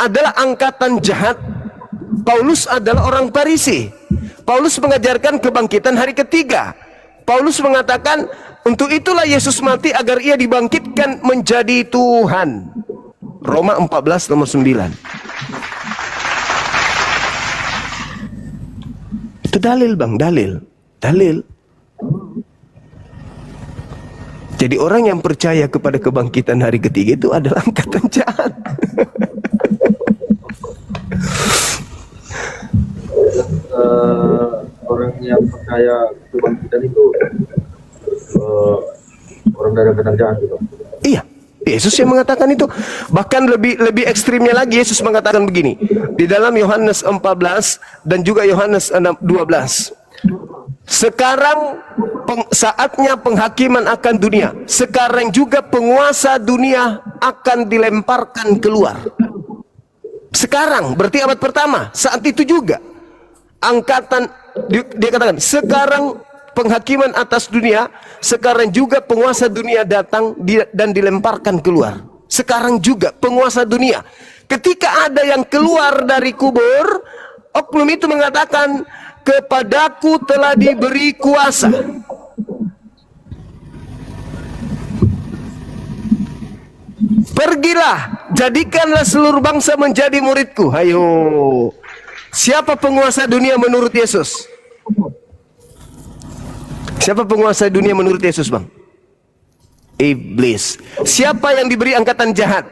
adalah angkatan jahat. Paulus adalah orang Farisi. Paulus mengajarkan kebangkitan hari ketiga. Paulus mengatakan untuk itulah Yesus mati agar ia dibangkitkan menjadi Tuhan. Roma 14 nomor 9. Itu dalil, Bang, dalil. Jadi orang yang percaya kepada kebangkitan hari ketiga itu adalah angkatan jahat. Orang yang percaya kebangkitan itu orang dari angkatan jahat gitu. Iya, Yesus yang mengatakan itu. Bahkan lebih ekstrimnya lagi, Yesus mengatakan begini di dalam Yohanes 14 dan juga Yohanes 12. Sekarang saatnya penghakiman akan dunia. Sekarang juga penguasa dunia akan dilemparkan keluar. Sekarang berarti abad pertama. Saat itu juga angkatan, dia katakan sekarang penghakiman atas dunia. Sekarang juga penguasa dunia datang dan dilemparkan keluar. Sekarang juga penguasa dunia. Ketika ada yang keluar dari kubur, oknum itu mengatakan, kepadaku telah diberi kuasa. Pergilah, jadikanlah seluruh bangsa menjadi muridku. Ayo. Siapa penguasa dunia menurut Yesus? Siapa penguasa dunia menurut Yesus, Bang? Iblis. Siapa yang diberi angkatan jahat?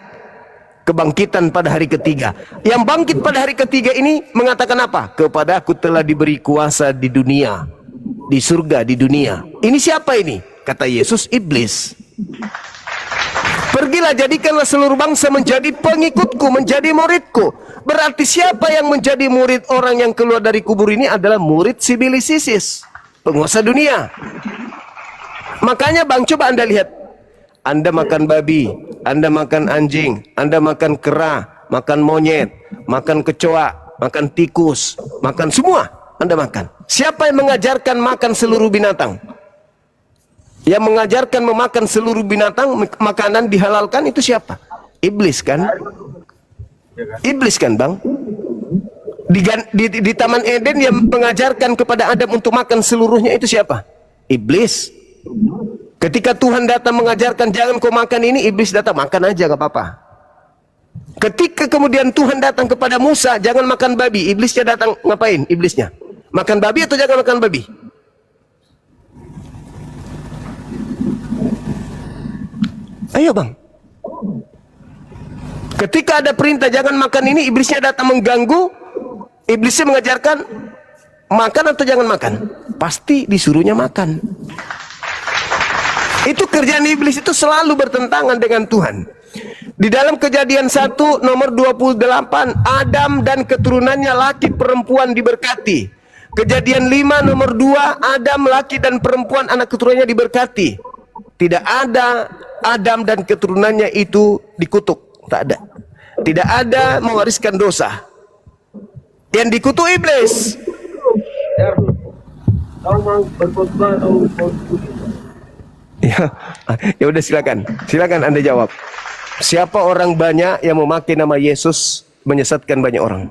Kebangkitan pada hari ketiga. Yang bangkit pada hari ketiga ini mengatakan apa? Kepada aku telah diberi kuasa di dunia. di surga, di dunia. Ini siapa ini? Kata Yesus, iblis. Pergilah, jadikanlah seluruh bangsa menjadi pengikutku, menjadi muridku. Berarti siapa yang menjadi murid orang yang keluar dari kubur ini adalah murid si iblis Isis, penguasa dunia. Makanya Bang, coba Anda lihat. Anda makan babi, Anda makan anjing, Anda makan kera, makan monyet, makan kecoa, makan tikus, makan semua. Anda makan. Siapa yang mengajarkan makan seluruh binatang? Yang mengajarkan memakan seluruh binatang, makanan dihalalkan itu siapa? Iblis kan? Iblis kan, Bang? Di Taman Eden yang mengajarkan kepada Adam untuk makan seluruhnya itu siapa? Iblis. Ketika Tuhan datang mengajarkan jangan kau makan ini, iblis datang, makan aja gak apa-apa. Ketika kemudian Tuhan datang kepada Musa, jangan makan babi, iblisnya datang, ngapain iblisnya? Makan babi atau jangan makan babi? Ayo Bang. Ketika ada perintah jangan makan ini, iblisnya datang mengganggu, iblisnya mengajarkan makan atau jangan makan? Pasti disuruhnya makan. Itu kerjaan iblis, itu selalu bertentangan dengan Tuhan. Di dalam Kejadian 1 nomor 28, Adam dan keturunannya laki perempuan diberkati. Kejadian 5 nomor 2, Adam laki dan perempuan anak keturunannya diberkati. Tidak ada Adam dan keturunannya itu dikutuk, tak ada. Tidak ada mewariskan dosa. Yang dikutuk iblis. Kau mau berkhotbah atau mau Ya udah, silakan Anda jawab. Siapa orang banyak yang memakai nama Yesus menyesatkan banyak orang?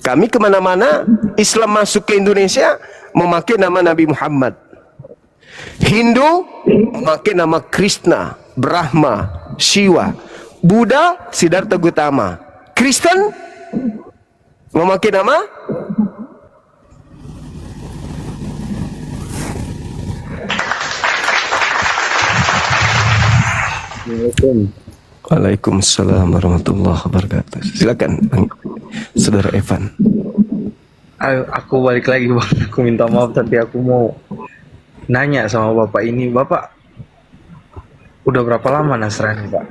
Kami kemana-mana, Islam masuk ke Indonesia memakai nama Nabi Muhammad. Hindu memakai nama Krishna, Brahma, Shiva. Buddha Siddhartha Gautama. Kristen memakai nama Waalaikumsalam warahmatullahi wabarakatuh. Silakan Saudara Evan. Ayo, aku balik lagi Bang. Aku minta maaf tapi aku mau nanya sama Bapak ini. Bapak udah berapa lama Nasrani, Pak?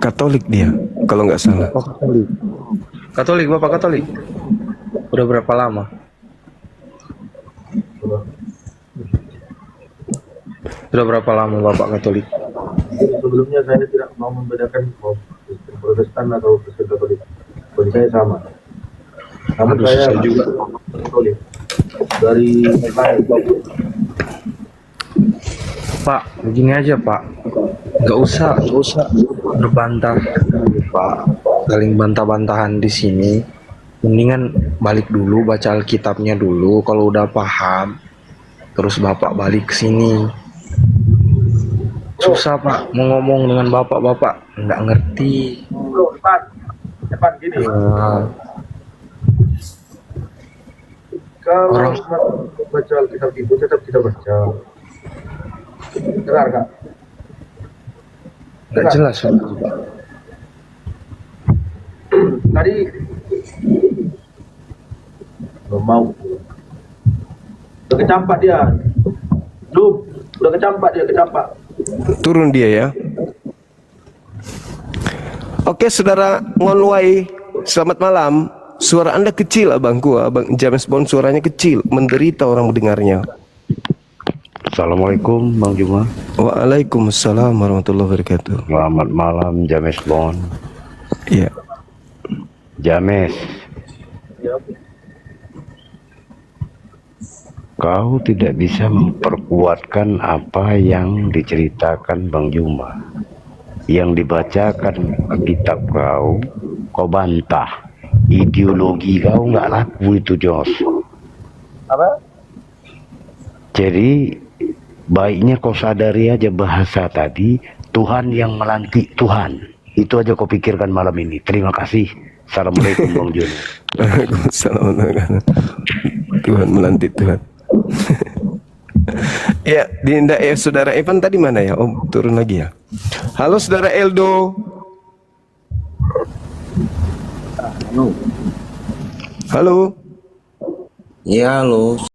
Katolik dia, kalau nggak salah. Oh, Katolik. Katolik, Bapak Katolik. Udah berapa lama? Sudah berapa lama Bapak Katolik? Sebelumnya saya tidak mau membedakan Kristen Protestan atau Kristen Katolik. Bagi saya sama. Namun saya juga Katolik dari lahir. Pak, begini aja Pak, nggak usah berbantah Pak, saling bantah-bantahan di sini. Mendingan balik dulu, baca Alkitabnya dulu. Kalau udah paham, terus Bapak balik ke sini. Susah Pak, mau ngomong dengan Bapak nggak ngerti. Depan gini. Kalau Orang baca Alkitab itu tetap kita baca. Dengar Kak? nggak jelas Pak. Tadi belum mau. Udah kecampak dia. Udah kecampak dia, kecampak. Turun dia ya. Oke, Saudara Ngonwai, selamat malam. Suara Anda kecil, abangku. Abang James Bond suaranya kecil, menderita orang mendengarnya. Assalamualaikum Bang Juma. Waalaikumsalam warahmatullahi wabarakatuh. Selamat malam James Bond. Iya. James, kau tidak bisa memperkuatkan apa yang diceritakan Bang Juma. Yang dibacakan kitab kau bantah. Ideologi kau nggak laku itu, Jos. Apa? Jadi baiknya kau sadari aja bahasa tadi, Tuhan yang melantik Tuhan. Itu aja kau pikirkan malam ini. Terima kasih. Assalamualaikum Bang Jun. Waalaikumsalam. Tuhan melantik Tuhan. Ya, Dinda Saudara Evan tadi mana ya? Oh, turun lagi ya. Halo Saudara Eldo. Halo. Ya, halo.